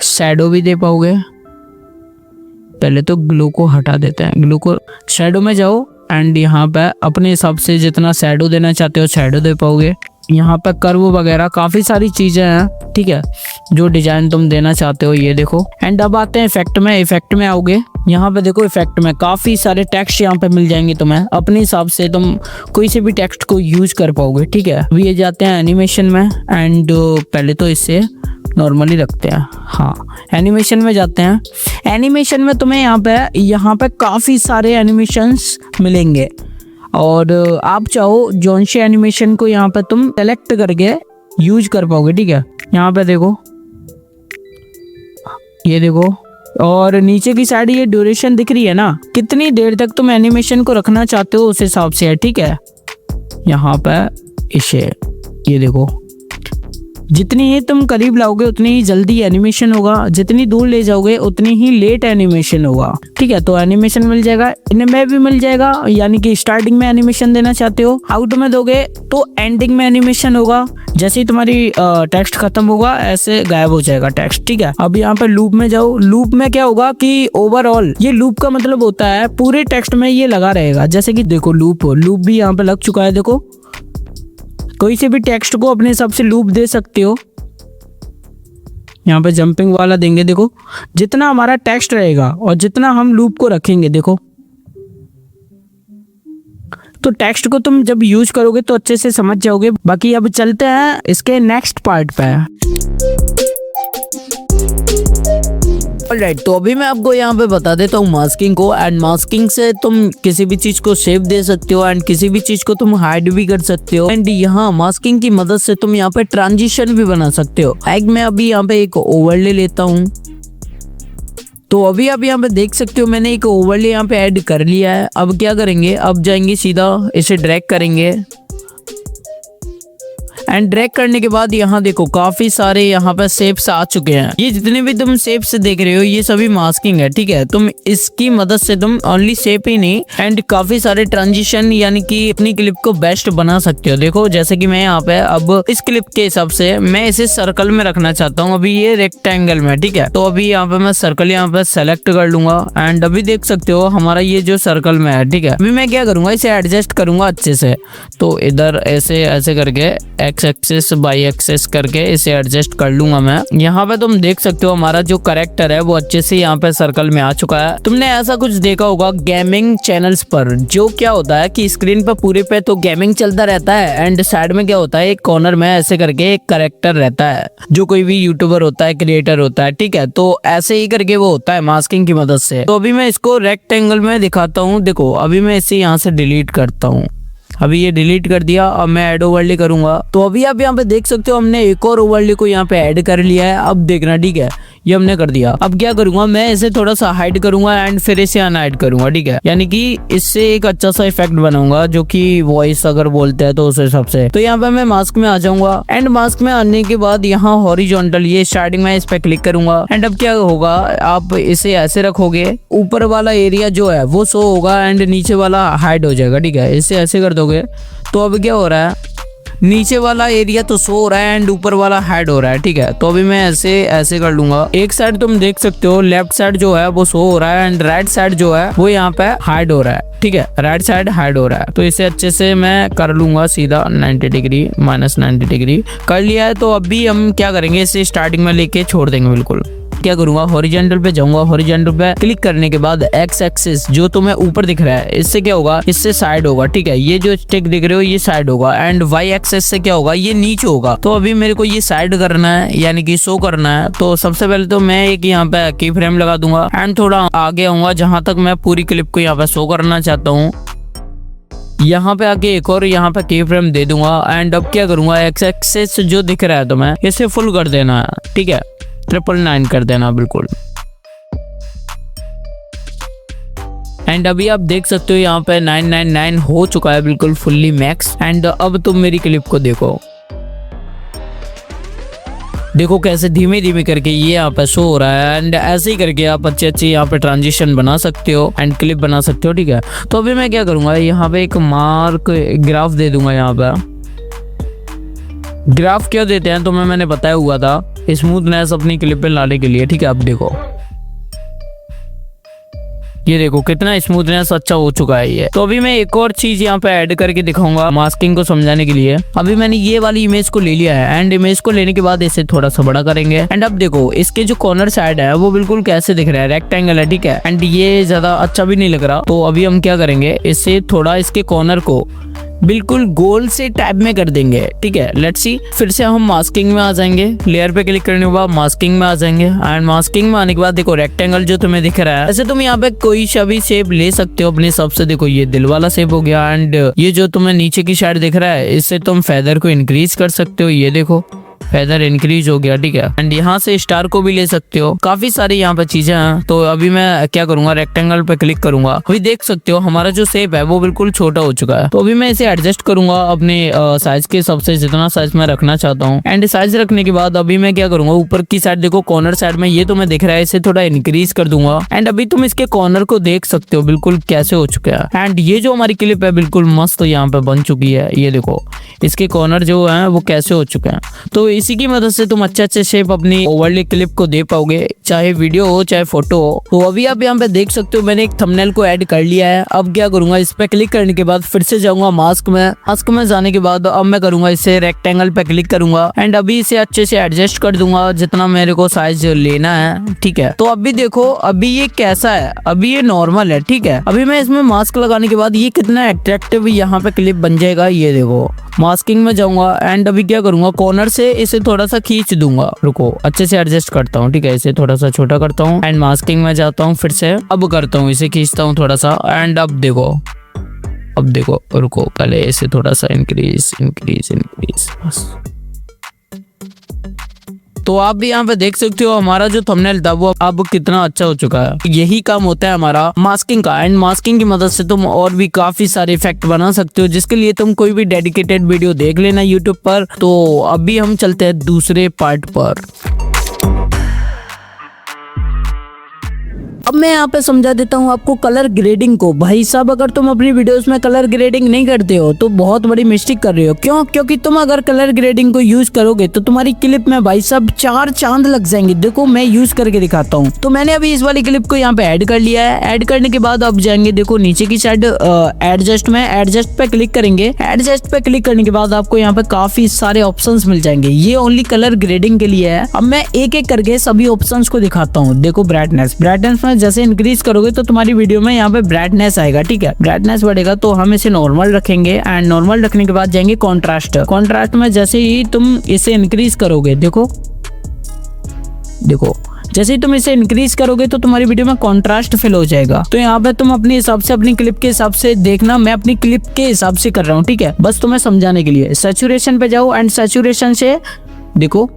शैडो भी दे पाओगे। पहले तो ग्लो को हटा देते हैं, ग्लो को शैडो में जाओ एंड यहाँ पे अपने हिसाब से जितना शैडो देना चाहते हो शैडो दे पाओगे। यहाँ पे कर्व वगैरह काफी सारी चीजें हैं, ठीक है, जो डिजाइन तुम देना चाहते हो। ये देखो एंड अब आते हैं इफेक्ट में। इफेक्ट में आओगे, यहाँ पे देखो इफेक्ट में काफी सारे टेक्स्ट यहाँ पे मिल जाएंगे तुम्हें। अपने हिसाब से तुम कोई से भी टेक्स्ट को यूज कर पाओगे, ठीक है। अभी ये जाते हैं एनिमेशन में एंड पहले तो इससे नॉर्मली रखते हैं। हाँ, एनिमेशन में जाते हैं। एनिमेशन में तुम्हें यहाँ पे काफी सारे एनिमेशंस मिलेंगे और आप चाहो जोन से एनिमेशन को यहाँ पे तुम सेलेक्ट करके यूज कर पाओगे, ठीक है। यहाँ पे देखो, ये देखो, और नीचे की साइड ये ड्यूरेशन दिख रही है ना, कितनी देर तक तुम एनिमेशन को रखना चाहते हो उस हिसाब से है, ठीक है। यहाँ पे इसे ये देखो, जितनी ही तुम करीब लाओगे उतनी ही जल्दी एनिमेशन होगा, जितनी दूर ले जाओगे उतनी ही लेट एनिमेशन होगा, ठीक है। तो एनिमेशन मिल जाएगा, इनमें भी मिल जाएगा। यानी कि स्टार्टिंग में एनिमेशन देना चाहते हो, आउट में दोगे तो एंडिंग में एनिमेशन होगा। जैसे ही तुम्हारी टेक्स्ट खत्म होगा ऐसे गायब हो जाएगा टेक्स्ट, ठीक है। अब यहाँ पे लूप में जाओ। लूप में क्या होगा कि ओवरऑल, ये लूप का मतलब होता है पूरे टेक्स्ट में ये लगा रहेगा। जैसे कि देखो लूप भी यहाँ पे लग चुका है। देखो कोई से भी टेक्स्ट को अपने हिसाब से लूप दे सकते हो। यहाँ पे जंपिंग वाला देंगे। देखो जितना हमारा टेक्स्ट रहेगा और जितना हम लूप को रखेंगे, देखो तो टेक्स्ट को तुम जब यूज करोगे तो अच्छे से समझ जाओगे। बाकी अब चलते हैं इसके नेक्स्ट पार्ट पे। ऑलराइट, तो अभी मैं आपको यहाँ पे बता देता हूँ मास्किंग को। एंड मास्किंग से तुम किसी भी चीज को शेप दे सकते हो एंड किसी भी चीज को तुम हाइड भी कर सकते हो। एंड यहाँ मास्किंग की मदद से तुम यहाँ पे ट्रांजिशन भी बना सकते हो। मैं अभी यहाँ पे एक ओवरले लेता हूँ। तो अभी आप यहाँ पे देख सकते हो मैंने एक ओवरले यहाँ पे ऐड कर लिया है। अब क्या करेंगे, अब जाएंगे सीधा इसे ड्रैग करेंगे एंड ड्रैग करने के बाद यहाँ देखो काफी सारे यहाँ पे शेप्स आ चुके हैं। ये जितने भी तुम शेप्स देख रहे हो ये सभी मास्किंग है, ठीक है। तुम इसकी मदद से तुम ओनली शेप ही नहीं एंड काफी सारे ट्रांजिशन यानी कि अपनी क्लिप को बेस्ट बना सकते हो। देखो जैसे कि मैं यहाँ पे अब इस क्लिप के हिसाब से मैं इसे सर्कल में रखना चाहता हूँ, अभी ये रेक्टेंगल में, ठीक है। तो अभी यहाँ पे मैं सर्कल यहाँ पे सेलेक्ट कर लूंगा एंड अभी देख सकते हो हमारा ये जो सर्कल में है, ठीक है। अभी मैं क्या करूंगा इसे एडजस्ट करूंगा अच्छे से, तो इधर ऐसे ऐसे करके एक्स एक्सिस बाई एक्सिस करके इसे एडजस्ट कर लूंगा मैं। यहाँ पे तुम देख सकते हो हमारा जो करेक्टर है वो अच्छे से यहाँ पे सर्कल में आ चुका है। तुमने ऐसा कुछ देखा होगा गेमिंग चैनल्स पर, जो क्या होता है कि स्क्रीन पर पूरे पे तो गेमिंग चलता रहता है एंड साइड में क्या होता है एक कॉर्नर में ऐसे करके एक करेक्टर रहता है, जो कोई भी यूट्यूबर होता है, क्रिएटर होता है, ठीक है। तो ऐसे ही करके वो होता है मास्किंग की मदद से। तो अभी मैं इसको रेक्टेंगल में दिखाता हूँ। देखो अभी मैं इसे यहाँ से डिलीट करता हूँ, अभी ये डिलीट कर दिया। अब मैं ऐड ओवरले करूंगा, तो अभी आप यहाँ पे देख सकते हो हमने एक और ओवरले को यहाँ पे ऐड कर लिया है। अब देखना, ठीक है, ये हमने कर दिया। अब क्या करूंगा मैं इसे थोड़ा सा हाइड करूंगा एंड फिर इसे अनहाइड करूंगा, ठीक है। यानी कि इससे एक अच्छा सा इफेक्ट बनाऊंगा, जो कि वॉइस अगर बोलते हैं तो उस हिसाब से। तो यहाँ पे मैं मास्क में आ जाऊंगा एंड मास्क में आने के बाद यहाँ हॉरिजॉन्टल ये स्टार्टिंग में इस पे क्लिक करूंगा एंड अब क्या होगा आप इसे ऐसे रखोगे, ऊपर वाला एरिया जो है वो शो होगा एंड नीचे वाला हाइड हो जाएगा, ठीक है। इसे ऐसे कर दोगे तो अब क्या हो रहा है, नीचे वाला एरिया तो शो हो रहा है एंड ऊपर वाला हाइड हो रहा है, ठीक है। तो अभी मैं ऐसे कर लूंगा। एक साइड तुम देख सकते हो लेफ्ट साइड जो है वो शो हो रहा है एंड राइट साइड जो है वो यहाँ पे हाइड हो रहा है, ठीक है। राइट साइड हाइड हो रहा है, तो इसे अच्छे से मैं कर लूंगा सीधा 90 डिग्री -90 डिग्री कर लिया है। तो अभी हम क्या करेंगे इसे स्टार्टिंग में लेके छोड़ देंगे बिल्कुल। क्या करूंगा हॉरिजॉन्टल पे जाऊंगा, हॉरिजॉन्टल पे क्लिक करने के बाद एक्स एक्सिस जो तुम्हें ऊपर दिख रहा है इससे क्या होगा, इससे साइड होगा, ठीक है। ये जो स्टिक दिख रहे हो ये साइड होगा एंड वाई एक्सिस से क्या होगा, ये नीचे होगा। तो अभी मेरे को ये साइड करना है यानी कि शो करना है। तो सबसे पहले तो मैं एक यहाँ पे की फ्रेम लगा दूंगा एंड थोड़ा आगे आऊंगा जहां तक मैं पूरी क्लिप को यहाँ पे शो करना चाहता हूँ। यहाँ पे आके एक और यहाँ पे की फ्रेम दे दूंगा एंड अब क्या करूंगा एक्स एक्सिस जो दिख रहा है तुम्हें इसे फुल कर देना है, ठीक है। 999 कर देना बिल्कुल। एंड अभी आप देख सकते हो यहाँ पे 999 हो चुका है बिल्कुल फुल्ली मैक्स। एंड अब तुम मेरी क्लिप को देखो, देखो कैसे धीमे धीमे करके ये यहाँ पे शो हो रहा है एंड ऐसे ही करके आप अच्छे अच्छे यहाँ पे ट्रांजिशन बना सकते हो एंड क्लिप बना सकते हो, ठीक है। तो अभी मैं क्या करूंगा यहाँ पे एक मार्क ग्राफ दे दूंगा। यहाँ पे ग्राफ क्यों देते हैं तुम्हें मैंने बताया हुआ था, स्मूथनेस अपनी क्लिप पे लाने के लिए, ठीक है। अब देखो ये देखो कितना स्मूथनेस अच्छा हो चुका है ये। तो अभी मैं एक और चीज यहाँ पे ऐड करके दिखाऊंगा मास्किंग को समझाने के लिए। अभी मैंने ये वाली इमेज को ले लिया है एंड इमेज को लेने के बाद इसे थोड़ा सा बड़ा करेंगे एंड अब देखो इसके जो कॉर्नर साइड है वो बिल्कुल कैसे दिख रहा है, रेक्टेंगल है, ठीक है। एंड ये ज्यादा अच्छा भी नहीं लग रहा। तो अभी हम क्या करेंगे इसे थोड़ा इसके कॉर्नर को बिल्कुल गोल से टाइप में कर देंगे, ठीक है। Let's see. फिर से हम मास्किंग में आ जाएंगे, लेयर पे क्लिक करने के बाद मास्किंग में आ जाएंगे एंड मास्किंग में आने के बाद देखो रेक्टेंगल जो तुम्हें दिख रहा है, ऐसे तुम यहाँ पे कोई सा भी शेप ले सकते हो अपने हिसाब से। देखो ये दिल वाला शेप हो गया एंड ये जो तुम्हें नीचे की साइड दिख रहा है इससे तुम फेदर को इंक्रीज कर सकते हो। ये देखो फेदर इंक्रीज हो गया, ठीक है। एंड यहाँ से स्टार को भी ले सकते हो, काफी सारी यहाँ पे चीजें हैं। तो अभी मैं क्या करूंगा रेक्टेंगल पे क्लिक करूंगा, अभी देख सकते हो हमारा जो शेप है वो बिल्कुल छोटा हो चुका है। तो अभी मैं इसे एडजस्ट करूंगा अपने साइज के हिसाब से, जितना साइज मैं रखना चाहता हूँ। एंड साइज रखने के बाद अभी मैं क्या करूंगा ऊपर की साइड देखो कॉर्नर साइड में ये तुम्हें दिख रहा है, इसे थोड़ा इंक्रीज कर दूंगा एंड अभी तुम इसके कॉर्नर को देख सकते हो बिल्कुल कैसे हो चुका है। एंड ये जो हमारी क्लिप है बिल्कुल मस्त यहाँ पे बन चुकी है। ये देखो इसके कॉर्नर जो है वो कैसे हो चुके हैं। तो इसी की मदद से तुम अच्छे अच्छे शेप अपनी ओवरले क्लिप को दे पाओगे, चाहे वीडियो हो चाहे फोटो हो। तो अभी आप यहाँ पे देख सकते हो मैंने एक थंबनेल को ऐड कर लिया है। अब क्या करूंगा इस पे क्लिक करने के बाद फिर से जाऊंगा मास्क में। मास्क में जाने के बाद अब मैं करूंगा इसे रेक्टेंगल पे क्लिक करूंगा एंड अभी इसे अच्छे से एडजस्ट कर दूंगा जितना मेरे को साइज लेना है, ठीक है। तो अभी देखो अभी ये कैसा है, अभी ये नॉर्मल है, ठीक है। अभी मैं इसमें मास्क लगाने के बाद ये कितना अट्रैक्टिव यहाँ पे क्लिप बन जाएगा। ये देखो मास्किंग में जाऊंगा एंड अभी क्या करूंगा कॉर्नर से इसे थोड़ा सा खींच दूंगा। रुको अच्छे से एडजस्ट करता हूँ, ठीक है। इसे थोड़ा सा छोटा करता हूँ एंड मास्किंग में जाता हूँ, फिर से अब करता हूँ इसे खींचता हूँ थोड़ा सा एंड अब देखो रुको पहले इसे थोड़ा सा इंक्रीज बस तो आप भी यहाँ पे देख सकते हो हमारा जो थंबनेल था वो अब कितना अच्छा हो चुका है। यही काम होता है हमारा मास्किंग का, एंड मास्किंग की मदद से तुम और भी काफी सारे इफेक्ट बना सकते हो, जिसके लिए तुम कोई भी डेडिकेटेड वीडियो देख लेना यूट्यूब पर। तो अभी हम चलते हैं दूसरे पार्ट पर। अब मैं यहाँ पे समझा देता हूँ आपको कलर ग्रेडिंग को। भाई साहब, अगर तुम अपनी वीडियोस में कलर ग्रेडिंग नहीं करते हो तो बहुत बड़ी मिस्टेक कर रहे हो। क्यों? क्योंकि तुम अगर कलर ग्रेडिंग को यूज करोगे तो तुम्हारी क्लिप में भाई साहब 4 चांद लग जाएंगे। देखो मैं यूज करके दिखाता हूँ। तो मैंने अभी इस वाली क्लिप को यहाँ पे ऐड कर लिया है। ऐड करने के बाद अब जाएंगे देखो नीचे की साइड एडजस्ट में, एडजस्ट पे क्लिक करेंगे। एडजस्ट पे क्लिक करने के बाद आपको यहाँ पे काफी सारे ऑप्शन मिल जाएंगे। ये ओनली कलर ग्रेडिंग के लिए है। अब मैं एक एक करके सभी ऑप्शन को दिखाता हूँ। देखो ब्राइटनेस, ब्राइटनेस में जैसे इंक्रीज करोगे तो तुम्हारी वीडियो में यहाँ पे ब्राइटनेस आएगा। ठीक है, ब्राइटनेस बढ़ेगा तो हम इसे नॉर्मल रखेंगे, एंड नॉर्मल रखने के बाद जाएंगे कॉन्ट्रास्ट। कॉन्ट्रास्ट में जैसे ही तुम इसे इंक्रीज करोगे, देखो जैसे ही तुम इसे इंक्रीज करोगे तो तुम्हारी वीडियो में कॉन्ट्रास्ट फिल हो जाएगा। तो यहाँ पे तुम अपने हिसाब से, अपनी क्लिप के हिसाब से देखना। मैं अपनी क्लिप के हिसाब से कर रहा हूँ, ठीक है, बस तुम्हें समझाने के लिए। सैचुरेशन पे जाओ एंड सैचुरेशन से देखो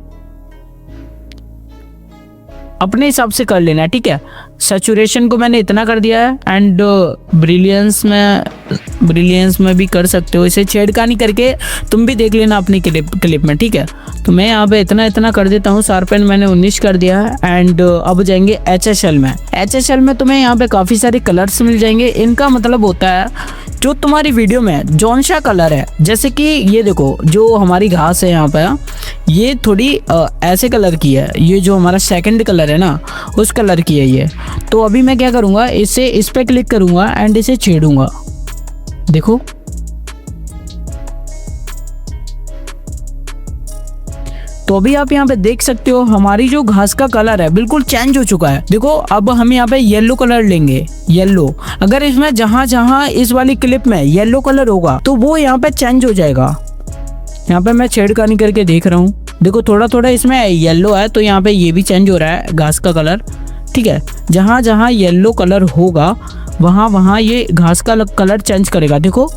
अपने हिसाब से कर लेना, ठीक है। सैचुरेशन को मैंने इतना कर दिया है, एंड ब्रिलियंस में भी कर सकते हो। इसे छेड़खानी करके तुम भी देख लेना अपनी क्लिप में, ठीक है। तो मैं यहाँ पे इतना कर देता हूँ। शार्पन मैंने 19 कर दिया है, एंड अब जाएंगे HSL में। HSL में तुम्हें यहाँ पे काफी सारे कलर्स मिल जाएंगे। इनका मतलब होता है जो तुम्हारी वीडियो में जौन सा कलर है, जैसे कि ये देखो जो हमारी घास है यहाँ पे, ये थोड़ी ऐसे कलर की है। ये जो हमारा सेकंड कलर है ना, उस कलर की है ये। तो अभी मैं क्या करूँगा, इस पे क्लिक करूँगा एंड इसे छेड़ूंगा। देखो तो अभी आप यहाँ पे देख सकते हो हमारी जो घास का कलर है बिल्कुल चेंज हो चुका है। देखो अब हम यहाँ पे येलो कलर लेंगे। येलो, अगर इसमें जहां इस वाली क्लिप में येलो कलर होगा तो वो यहाँ पे चेंज हो जाएगा। यहाँ पे मैं छेड़खानी करके देख रहा हूँ। देखो थोड़ा इसमें येलो है तो यहाँ पे ये भी चेंज हो रहा है घास का कलर, ठीक है। जहां येलो कलर होगा वहां ये घास का कलर चेंज करेगा। देखो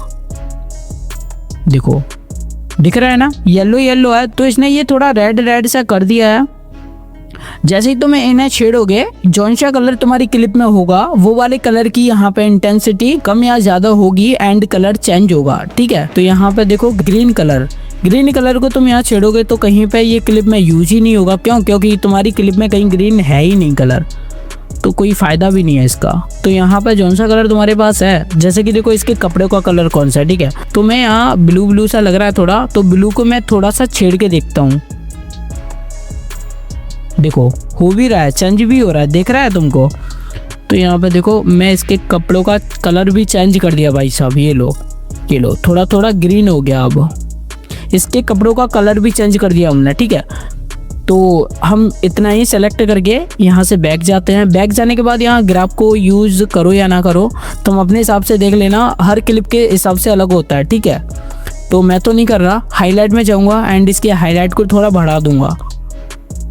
दिख रहा है ना, येलो है तो इसने ये थोड़ा रेड सा कर दिया है। जैसे ही तुम इन्हें छेड़ोगे, जौन सा कलर तुम्हारी क्लिप में होगा वो वाले कलर की यहाँ पे इंटेंसिटी कम या ज्यादा होगी एंड कलर चेंज होगा, ठीक है। तो यहाँ पे देखो ग्रीन कलर को तुम यहाँ छेड़ोगे तो कहीं पे ये क्लिप में यूज ही नहीं होगा। क्यों? क्योंकि तुम्हारी क्लिप में कहीं ग्रीन है ही नहीं कलर, तो कोई फायदा भी नहीं है इसका। तो यहाँ पे जौन सा कलर तुम्हारे पास है, जैसे कि देखो इसके कपड़े का कलर कौन सा है, ठीक है। तो मैं यहाँ ब्लू सा लग रहा है थोड़ा, तो ब्लू को मैं थोड़ा सा छेड़ के देखता हूँ। देखो हो भी रहा है, चेंज भी हो रहा है, दिख रहा है तुमको। तो यहाँ पे देखो मैं इसके कपड़ों का कलर भी चेंज कर दिया भाई साहब। ये लो थोड़ा ग्रीन हो गया। अब इसके कपड़ों का कलर भी चेंज कर दिया हमने, ठीक है। तो हम इतना ही सेलेक्ट करके यहाँ से बैक जाते हैं। बैक जाने के बाद यहाँ ग्राफ को यूज करो या ना करो तुम अपने हिसाब से देख लेना, हर क्लिप के हिसाब से अलग होता है, ठीक है। तो मैं तो नहीं कर रहा, हाईलाइट में जाऊँगा एंड इसके हाईलाइट को थोड़ा बढ़ा दूंगा,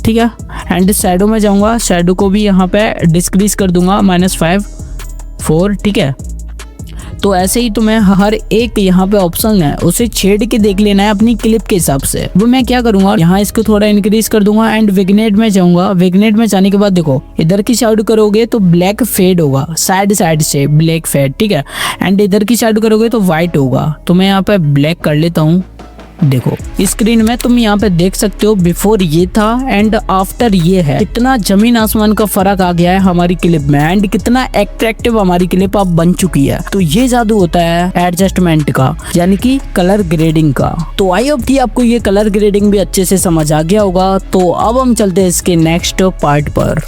ठीक है। एंड शैडो में जाऊँगा, शैडो को भी यहाँ पे डिक्रीज कर दूंगा -5 4, ठीक है। तो ऐसे ही तुम्हें हर एक यहाँ पे ऑप्शन है उसे छेड़ के देख लेना है अपनी क्लिप के हिसाब से। वो मैं क्या करूंगा, यहाँ इसको थोड़ा इंक्रीज कर दूंगा एंड विग्नेट में जाऊंगा। विग्नेट में जाने के बाद देखो इधर की साइड करोगे तो ब्लैक फेड होगा, साइड से ब्लैक फेड, ठीक है। एंड इधर की साइड करोगे तो व्हाइट होगा। तो मैं यहाँ पे ब्लैक कर लेता हूँ। देखो स्क्रीन में तुम यहाँ पे देख सकते हो बिफोर ये था एंड आफ्टर ये है। कितना जमीन आसमान का फर्क आ गया है हमारी क्लिप में, एंड कितना अट्रैक्टिव हमारी क्लिप अब बन चुकी है। तो ये जादू होता है एडजस्टमेंट का, यानी कि कलर ग्रेडिंग का। तो आई होप कि आपको ये कलर ग्रेडिंग भी अच्छे से समझ आ गया होगा। तो अब हम चलते हैं इसके नेक्स्ट पार्ट पर।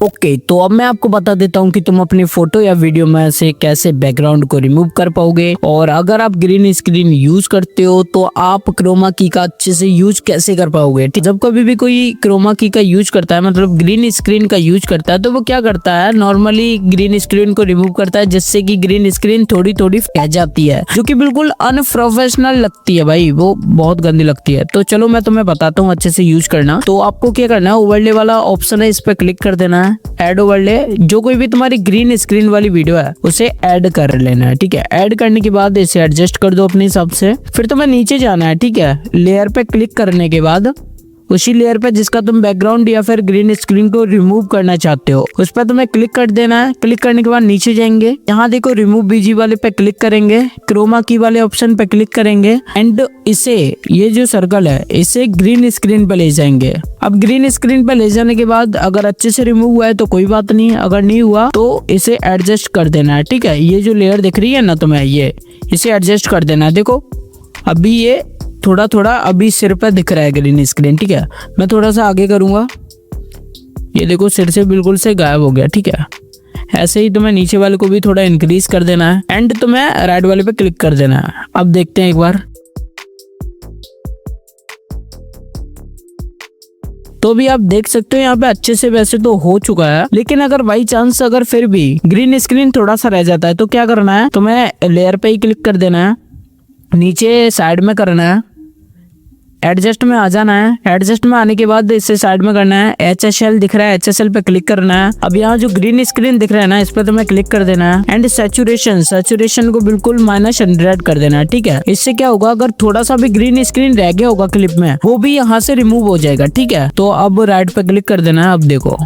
ओके, तो अब मैं आपको बता देता हूँ कि तुम अपनी फोटो या वीडियो में से कैसे बैकग्राउंड को रिमूव कर पाओगे। और अगर आप ग्रीन स्क्रीन यूज करते हो तो आप क्रोमा की का अच्छे से यूज कैसे कर पाओगे। जब कभी भी कोई क्रोमा की का यूज करता है, मतलब ग्रीन स्क्रीन का यूज करता है, तो वो क्या करता है, नॉर्मली ग्रीन स्क्रीन को रिमूव करता है जिससे कि ग्रीन स्क्रीन थोड़ी फैल जाती है, जो कि बिल्कुल अनप्रोफेशनल लगती है भाई, वो बहुत गंदी लगती है। तो चलो मैं तुम्हें बताता हूँ अच्छे से यूज करना। तो आपको क्या करना है, ओवरले वाला ऑप्शन है, इस पे क्लिक कर देना है है ऐड ओवरले, जो कोई भी तुम्हारी ग्रीन स्क्रीन वाली वीडियो है उसे ऐड कर लेना है, ठीक है। ऐड करने के बाद इसे एडजस्ट कर दो अपने हिसाब से। फिर तुम्हें नीचे जाना है, ठीक है। लेयर पे क्लिक करने के बाद उसी लेयर पे जिसका तुम बैकग्राउंड या फिर ग्रीन स्क्रीन को रिमूव करना चाहते हो उस पर तुम्हें क्लिक कर देना है। क्लिक करने के बाद नीचे जाएंगे, यहाँ देखो रिमूव बीजी वाले पे क्लिक करेंगे, क्रोमा की वाले ऑप्शन पे क्लिक करेंगे एंड इसे, ये जो सर्कल है इसे ग्रीन स्क्रीन पे ले जाएंगे। अब ग्रीन स्क्रीन पे ले जाने के बाद अगर अच्छे से रिमूव हुआ है तो कोई बात नहीं, अगर नहीं हुआ तो इसे एडजस्ट कर देना है, ठीक है। ये जो लेयर दिख रही है ना तुम्हें, ये इसे एडजस्ट कर देना है। देखो अभी ये थोड़ा थोड़ा अभी सिर पे दिख रहा है ग्रीन स्क्रीन, ठीक है। मैं थोड़ा सा आगे करूंगा, ये देखो सिर से बिल्कुल से गायब हो गया, ठीक है। ऐसे ही तुम्हें नीचे वाले को भी थोड़ा इंक्रीज कर देना है एंड तुम्हें राइट वाले पे क्लिक कर देना है। अब देखते हैं एक बार, तो भी आप देख सकते हो यहाँ पे अच्छे से वैसे तो हो चुका है, लेकिन अगर बाई चांस अगर फिर भी ग्रीन स्क्रीन थोड़ा सा रह जाता है तो क्या करना है, तुम्हें लेयर पे ही क्लिक कर देना है, नीचे साइड में करना है, एडजस्ट में आ जाना है। एडजस्ट में आने के बाद इसे साइड में करना है, HSL दिख रहा है, HSL पे क्लिक करना है। अब यहाँ जो ग्रीन स्क्रीन दिख रहा है ना, इस पर तुम्हें क्लिक कर देना है एंड सैचुरेशन को बिल्कुल -100 कर देना है, ठीक है। इससे क्या होगा, अगर थोड़ा सा भी ग्रीन स्क्रीन रह गया होगा क्लिप में वो भी यहाँ से रिमूव हो जाएगा, ठीक है। तो अब राइट पे क्लिक कर देना है। अब देखो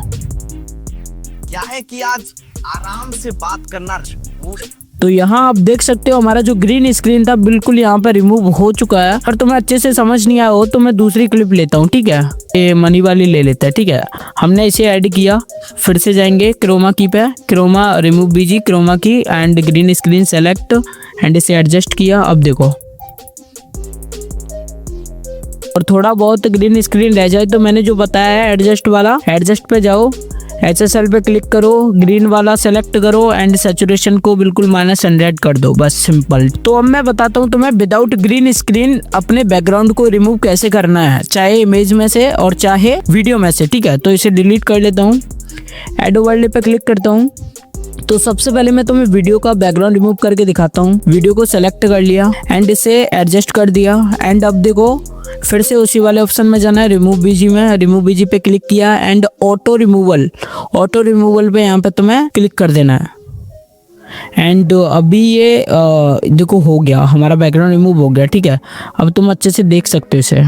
क्या है कि आज आराम से बात करना, तो यहाँ आप देख सकते हो हमारा जो ग्रीन स्क्रीन था बिल्कुल यहाँ पे रिमूव हो चुका है। और तुम्हें अच्छे से समझ नहीं आया हो तो मैं दूसरी क्लिप लेता हूँ, ठीक है। ये मनी वाली ले लेते हैं, ठीक है। हमने इसे ऐड किया, फिर से जाएंगे क्रोमा की पे, क्रोमा रिमूव बीजी, क्रोमा की and green screen select and इसे एडजस्ट किया। अब देखो और थोड़ा बहुत ग्रीन स्क्रीन रह जाए तो मैंने जो बताया है एडजस्ट वाला, एडजस्ट पे जाओ, HSL पे क्लिक करो, ग्रीन वाला सेलेक्ट करो एंड सैचुरेशन को बिल्कुल -100 कर दो, बस सिंपल। तो अब मैं बताता हूँ तुम्हें विदाउट ग्रीन स्क्रीन अपने बैकग्राउंड को रिमूव कैसे करना है, चाहे इमेज में से और चाहे वीडियो में से, ठीक है। तो इसे डिलीट कर लेता हूँ, ऐड ओवरले पे क्लिक करता हूँ। तो सबसे पहले मैं तुम्हें वीडियो का बैकग्राउंड रिमूव करके दिखाता हूँ। वीडियो को सेलेक्ट कर लिया एंड इसे एडजस्ट कर दिया एंड अब देखो फिर से उसी वाले ऑप्शन में जाना है, रिमूव बीजी में, रिमूव बीजी पे क्लिक किया एंड ऑटो रिमूवल पे यहाँ पे तुम्हें क्लिक कर देना है एंड अभी ये देखो हो गया, हमारा बैकग्राउंड रिमूव हो गया, ठीक है। अब तुम अच्छे से देख सकते हो इसे।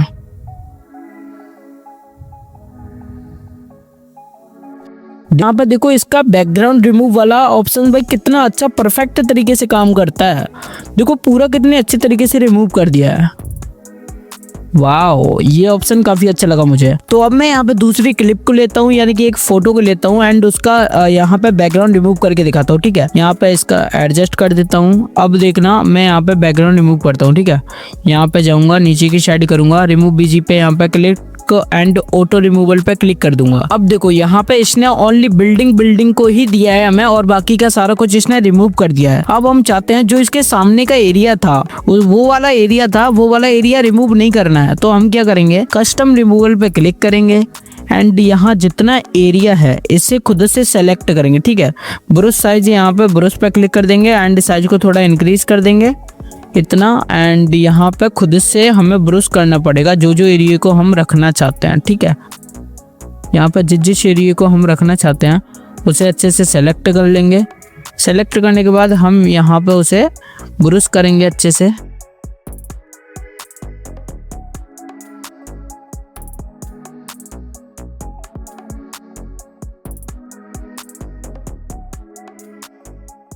यहाँ पे देखो इसका बैकग्राउंड रिमूव वाला ऑप्शन भाई कितना अच्छा परफेक्ट तरीके से काम करता है। देखो पूरा कितने अच्छे तरीके से रिमूव कर दिया है, वाओ, ये ऑप्शन काफी अच्छा लगा मुझे। तो अब मैं यहाँ पे दूसरी क्लिप को लेता हूँ, यानी कि एक फोटो को लेता हूँ एंड उसका यहाँ पे बैकग्राउंड रिमूव करके दिखाता हूँ, ठीक है। यहाँ पे इसका एडजस्ट कर देता हूँ। अब देखना मैं यहाँ पे बैकग्राउंड रिमूव करता हूँ, ठीक है। यहाँ पे जाऊंगा, नीचे की साइड करूंगा, रिमूव बीजी पे यहाँ पे क्लिक एंड ऑटो रिमूवल पे क्लिक कर दूंगा। अब देखो यहाँ पे इसने ओनली बिल्डिंग को ही दिया है हमें और बाकी का सारा कुछ इसने रिमूव कर दिया है। अब हम चाहते हैं जो इसके सामने का एरिया था वो वाला एरिया रिमूव नहीं करना है, तो हम क्या करेंगे, कस्टम रिमूवल पे क्लिक करेंगे एंड यहाँ जितना एरिया है इसे खुद से सेलेक्ट करेंगे, ठीक है। ब्रश साइज, यहाँ पे ब्रश पे क्लिक कर देंगे एंड साइज को थोड़ा इंक्रीज कर देंगे इतना एंड यहाँ पे खुद से हमें ब्रश करना पड़ेगा जो एरिया को हम रखना चाहते हैं, ठीक है। यहाँ पे जिस एरिया को हम रखना चाहते हैं उसे अच्छे से सेलेक्ट कर लेंगे। सेलेक्ट करने के बाद हम यहाँ पे उसे ब्रश करेंगे अच्छे से।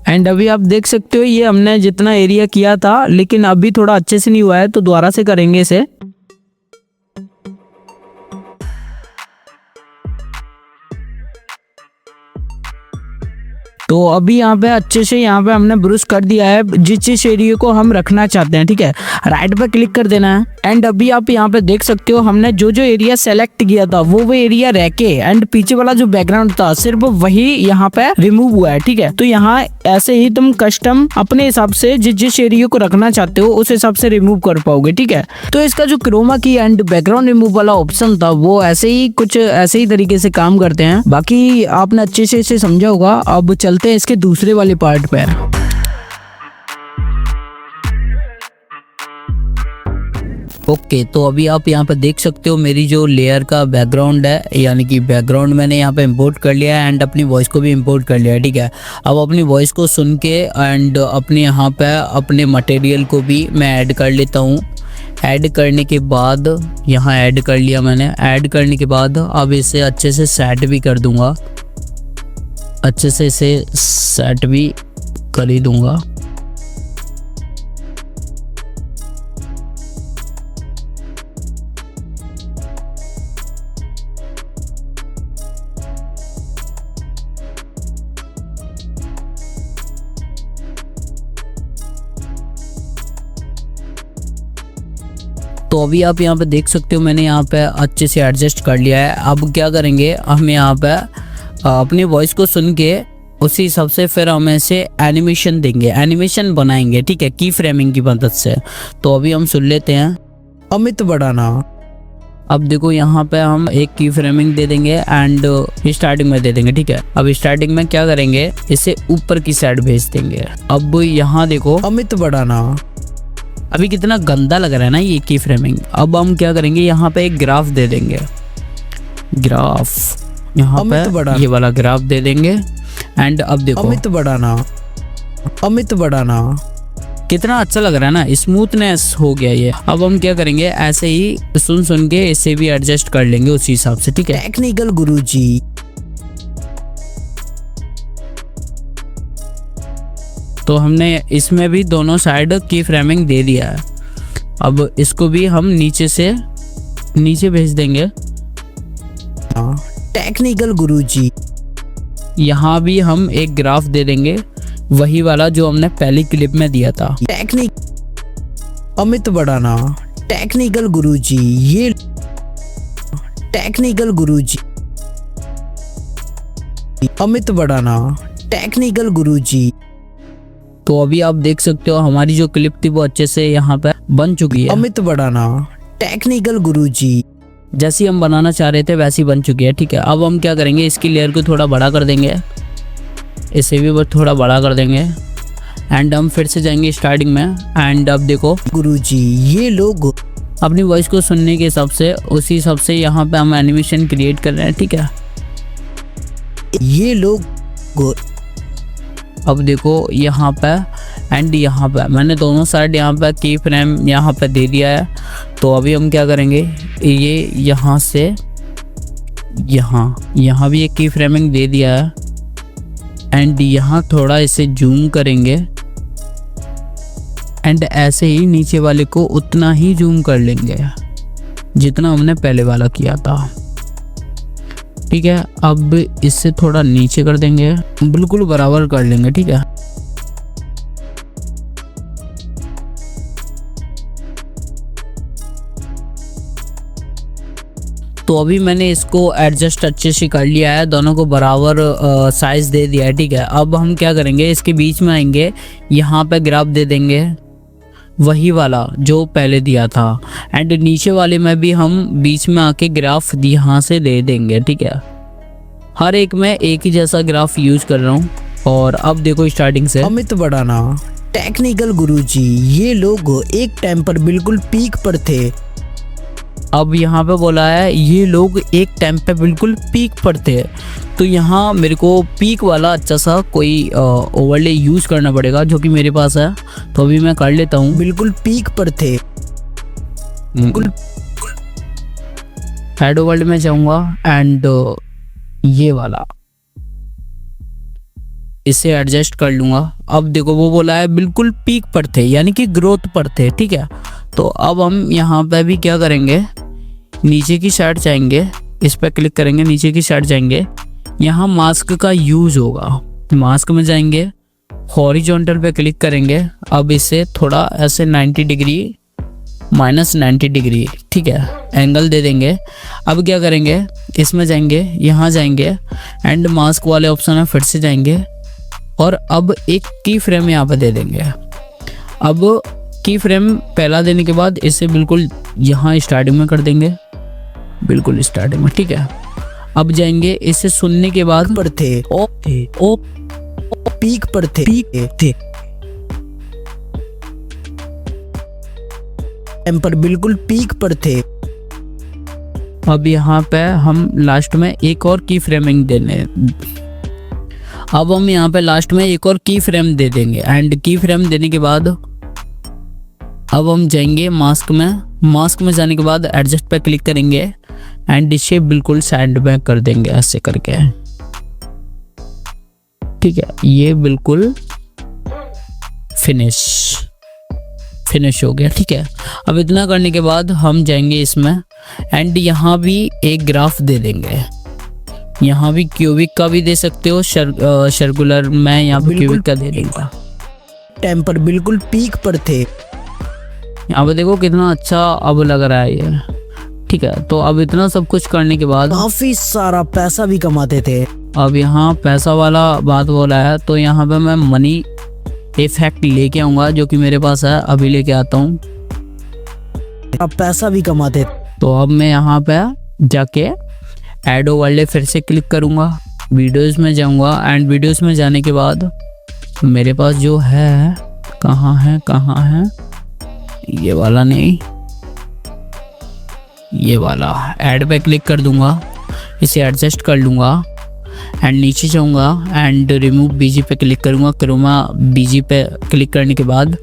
एंड अभी आप देख सकते हो ये हमने जितना एरिया किया था, लेकिन अभी थोड़ा अच्छे से नहीं हुआ है तो दोबारा से करेंगे इसे। तो अभी यहाँ पे अच्छे से यहाँ पे हमने ब्रश कर दिया है जिस एरिया को हम रखना चाहते हैं, ठीक है। राइट पे क्लिक कर देना है एंड अभी आप यहाँ पे देख सकते हो हमने जो एरिया सेलेक्ट किया था वो एरिया रह के एंड पीछे वाला जो बैकग्राउंड था सिर्फ वही यहाँ पे रिमूव हुआ है, ठीक है। तो यहाँ ऐसे ही तुम कस्टम अपने हिसाब से जिस एरिया को रखना चाहते हो उस हिसाब से रिमूव कर पाओगे, ठीक है। तो इसका जो क्रोमा की एंड बैकग्राउंड रिमूव वाला ऑप्शन था वो ऐसे ही तरीके से काम करते हैं। बाकी आपने अच्छे से इसे समझा होगा। अब चलते हैं इसके दूसरे वाले पार्ट पे। ओके, तो अभी आप यहाँ पे देख सकते हो मेरी जो लेयर का बैकग्राउंड है, यानी कि बैकग्राउंड मैंने यहाँ पे इंपोर्ट कर लिया है एंड अपनी वॉइस को भी इंपोर्ट कर लिया है। ठीक है, अब अपनी वॉइस को सुन के एंड अपने यहाँ पे अपने मटेरियल को भी मैं ऐड कर लेता हूँ। ऐड करने के बाद यहाँ ऐड कर लिया मैंने। ऐड करने के बाद अब इसे अच्छे से सेट भी कर दूंगा, अच्छे से इसे सेट भी कर ही दूंगा। तो अभी आप यहाँ पे देख सकते हो मैंने यहाँ पे अच्छे से एडजस्ट कर लिया है। अब क्या करेंगे, हम यहाँ पे अपनी वॉइस को सुन के उसी हिसाब से फिर हम ऐसे एनिमेशन देंगे, एनिमेशन बनाएंगे। ठीक है, की फ्रेमिंग की मदद से। तो अभी हम सुन लेते हैं अमित बढ़ाना। अब देखो यहाँ पे हम एक की फ्रेमिंग दे देंगे एंड स्टार्टिंग में दे देंगे। ठीक है, अब स्टार्टिंग में क्या करेंगे, इसे ऊपर की साइड भेज देंगे। अब यहाँ देखो अमित बढ़ाना, अभी कितना गंदा लग रहा है ना ये की फ्रेमिंग। अब हम क्या करेंगे, यहाँ पे एक ग्राफ दे देंगे, ग्राफ यहाँ पे ये वाला ग्राफ दे देंगे एंड अब देखो अमित बढ़ाना, अमित बढ़ाना कितना अच्छा लग रहा है ना, स्मूथनेस हो गया ये। अब हम क्या करेंगे, ऐसे ही सुन सुन के इसे भी एडजस्ट कर लेंगे उसी हिसाब से। ठीक है, टेक्निकल गुरुजी। तो हमने इसमें भी दोनों साइड की फ्रेमिंग दे दिया है। अब इसको भी हम नीचे से नीचे भेज देंगे। टेक्निकल गुरुजी, यहाँ भी हम एक ग्राफ दे देंगे, वही वाला जो हमने पहली क्लिप में दिया था। अमित बढ़ाना, टेक्निकल गुरुजी, ये टेक्निकल गुरुजी, अमित बढ़ाना, टेक्निकल गुरुजी। तो अभी आप देख सकते हो हमारी जो क्लिप थी वो अच्छे से यहाँ पे बन चुकी है। अमित बढ़ाना, टेक्निकल गुरुजी, जैसी हम बनाना चाह रहे थे वैसी बन चुकी है। ठीक है, अब हम क्या करेंगे, इसकी लेयर को थोड़ा बड़ा कर देंगे, इसे भी थोड़ा बड़ा कर देंगे एंड हम फिर से जाएंगे स्टार्टिंग में। एंड अब देखो गुरुजी, ये लोग अपनी वॉइस को सुनने के हिसाब से उसी हिसाब से यहाँ पे हम एनिमेशन क्रिएट कर रहे हैं। ठीक है, ये लोग अब देखो यहाँ पे एंड यहाँ पे मैंने दोनों साइड यहाँ पे की फ्रेम यहाँ पे दे दिया है। तो अभी हम क्या करेंगे, ये यहाँ से यहाँ भी एक की फ्रेमिंग दे दिया है एंड यहाँ थोड़ा इसे जूम करेंगे एंड ऐसे ही नीचे वाले को उतना ही जूम कर लेंगे जितना हमने पहले वाला किया था। ठीक है, अब इससे थोड़ा नीचे कर देंगे, बिल्कुल बराबर कर लेंगे। ठीक है, तो अभी मैंने इसको एडजस्ट अच्छे से कर लिया है, दोनों को बराबर साइज दे दिया है। ठीक है, अब हम क्या करेंगे, इसके बीच में आएंगे, यहाँ पे ग्राफ दे देंगे वही वाला जो पहले दिया था एंड नीचे वाले में भी हम बीच में आके ग्राफ यहाँ से दे देंगे। ठीक है, हर एक में एक ही जैसा ग्राफ यूज कर रहा हूँ। और अब देखो स्टार्टिंग से अमित बढ़ाना, टेक्निकल गुरुजी, ये लोग एक टाइम पर बिल्कुल पीक पर थे। अब यहाँ पे बोला है ये लोग एक टाइम पे बिल्कुल पीक पर थे, तो यहाँ मेरे को पीक वाला अच्छा सा कोई ओवरले यूज करना पड़ेगा जो कि मेरे पास है। तो अभी मैं कर लेता हूँ, बिल्कुल पीक पर थे। बिल्कुल हेड ओवरले में जाऊंगा एंड ये वाला इसे एडजस्ट कर लूंगा। अब देखो वो बोला है बिल्कुल पीक पर थे, यानी कि ग्रोथ पर थे। ठीक है, तो अब हम यहाँ पे भी क्या करेंगे, नीचे की साइड जाएंगे, इस पर क्लिक करेंगे, नीचे की साइड जाएंगे, यहाँ मास्क का यूज होगा। मास्क में जाएंगे, हॉरिजॉन्टल पे क्लिक करेंगे, अब इसे थोड़ा ऐसे 90 डिग्री -90 डिग्री, ठीक है, एंगल दे देंगे। अब क्या करेंगे, इसमें जाएंगे, यहाँ जाएंगे एंड मास्क वाले ऑप्शन में फिर से जाएंगे और अब एक की फ्रेम यहाँ पे दे देंगे। अब की फ्रेम पहला देने के बाद इसे बिल्कुल यहाँ स्टार्टिंग में कर देंगे, बिल्कुल स्टार्टिंग में। ठीक है, अब जाएंगे, इसे सुनने के बाद पर थे ओ पीक पर थे, पीक थे। टेम्पर बिल्कुल पीक पर थे। अब यहाँ पे हम लास्ट में एक और की फ्रेमिंग देने अब हम यहाँ पे लास्ट में एक और की फ्रेम दे देंगे एंड की फ्रेम देने के बाद अब हम जाएंगे मास्क में जाने के बाद एडजस्ट पे क्लिक करेंगे एंड इसे बिल्कुल साइड में कर देंगे ऐसे करके। ठीक है, ये बिल्कुल फिनिश हो गया। ठीक है, अब इतना करने के बाद हम जाएंगे इसमें एंड यहाँ भी एक ग्राफ दे देंगे। यहाँ भी क्यूबिक का भी दे सकते हो, सर्कुलर। मैं यहाँ पे क्यूबिक का दे दूंगा। टेम्पर बिल्कुल पीक पर थे। अब देखो कितना अच्छा अब लग रहा है ये। ठीक है, तो अब इतना सब कुछ करने के बाद काफी सारा पैसा भी कमाते थे। अब यहाँ पैसा वाला बात बोला है तो यहाँ पे मैं मनी इफेक्ट लेके आऊंगा जो कि मेरे पास है, अभी लेके आता हूँ। अब पैसा भी कमाते थे। तो अब मैं यहाँ पे जाके ऐड ओवरले फिर से क्लिक करूंगा, वीडियोस में जाऊंगा एंड वीडियोस में जाने के बाद मेरे पास जो है कहाँ है ये वाला नहीं, ये वाला ऐड पे क्लिक कर दूंगा, इसे एडजस्ट कर लूँगा एंड नीचे जाऊंगा एंड रिमूव बीजी पे क्लिक करूंगा। क्रोमा बीजी पे क्लिक करने के बाद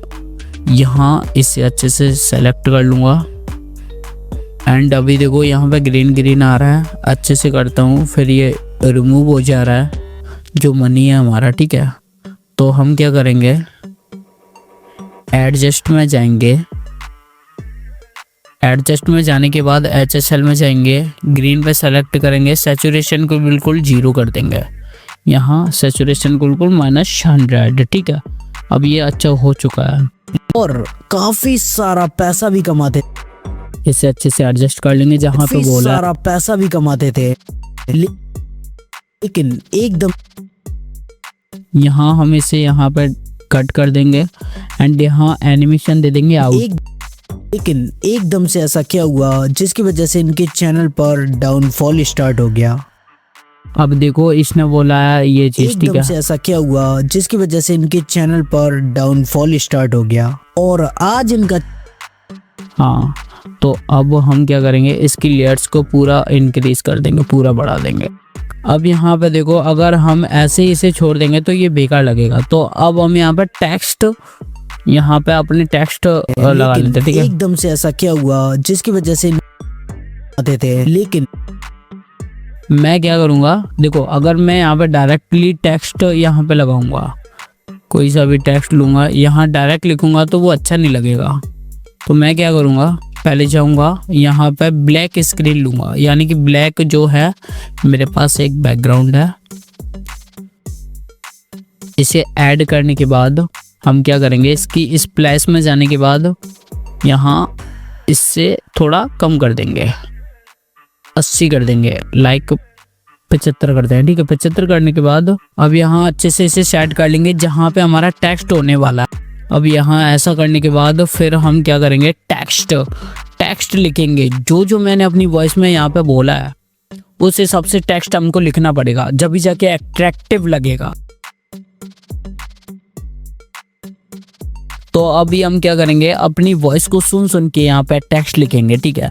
यहाँ इसे अच्छे से सेलेक्ट कर लूँगा एंड अभी देखो यहाँ पे ग्रीन आ रहा है। अच्छे से करता हूँ, फिर ये रिमूव हो जा रहा है जो मनी है हमारा। ठीक है, तो हम क्या करेंगे, एडजस्ट में जाएंगे, एडजस्ट में जाने के बाद HSL में जाएंगे, ग्रीन पे सेलेक्ट करेंगे, सैचुरेशन को बिल्कुल 0 कर देंगे। यहाँ सैचुरेशन को बिल्कुल -100। ठीक है, अब ये अच्छा हो चुका है और काफी सारा पैसा भी कमाते। इसे अच्छे से एडजस्ट कर लेंगे जहाँ पे बोला सारा पैसा भी कमाते थे। लेकिन एकदम यहाँ हम इसे यहाँ पे कट कर देंगे एंड यहाँ एनिमेशन दे देंगे आउट। लेकिन एकदम से ऐसा क्या हुआ जिसकी वजह से इनके चैनल पर डाउनफॉल स्टार्ट हो गया। अब देखो इसने बोला है ये चीज। ठीक एकदम है, से ऐसा क्या हुआ जिसकी वजह से इनके चैनल पर डाउनफॉल स्टार्ट हो गया और आज इनका हाँ। तो अब हम क्या करेंगे, इसकी लेयर्स को पूरा इंक्रीज कर देंगे, पूरा बढ़ा देंगे। अब यहाँ पे देखो अगर हम ऐसे ही इसे छोड़ देंगे तो ये बेकार लगेगा। तो अब हम यहाँ पे टेक्स्ट, यहाँ पे अपने टेक्स्ट लगा लेते हैं। ठीक है, एकदम से ऐसा क्या हुआ जिसकी वजह से आते थे। लेकिन मैं क्या करूँगा, देखो अगर मैं यहाँ पे डायरेक्टली टेक्स्ट यहाँ पे लगाऊंगा, कोई सा भी टेक्स्ट लूँगा, यहाँ डायरेक्ट लिखूंगा तो वो अच्छा नहीं लगेगा। तो मैं क्या करूँगा, पहले जाऊँगा यहाँ पे ब्लैक स्क्रीन लूँगा, यानी कि ब्लैक जो है मेरे पास एक बैकग्राउंड है। इसे ऐड करने के बाद हम क्या करेंगे, इसकी स्प्लैश में जाने के बाद यहाँ इससे थोड़ा कम कर देंगे, 80 कर देंगे, लाइक 75 करते हैं। ठीक है, 75 करने के बाद अब यहाँ अच्छे से इसे सेट कर लेंगे जहाँ पे हमारा टेक्स्ट होने वाला है। अब यहाँ ऐसा करने के बाद फिर हम क्या करेंगे, टेक्स्ट लिखेंगे। जो मैंने अपनी वॉइस में यहाँ पे बोला है उस हिसाब से टेक्स्ट हमको लिखना पड़ेगा, जब भी जाके अट्रैक्टिव लगेगा। तो अभी हम क्या करेंगे, अपनी वॉइस को सुन के यहाँ पे टेक्स्ट लिखेंगे। ठीक है,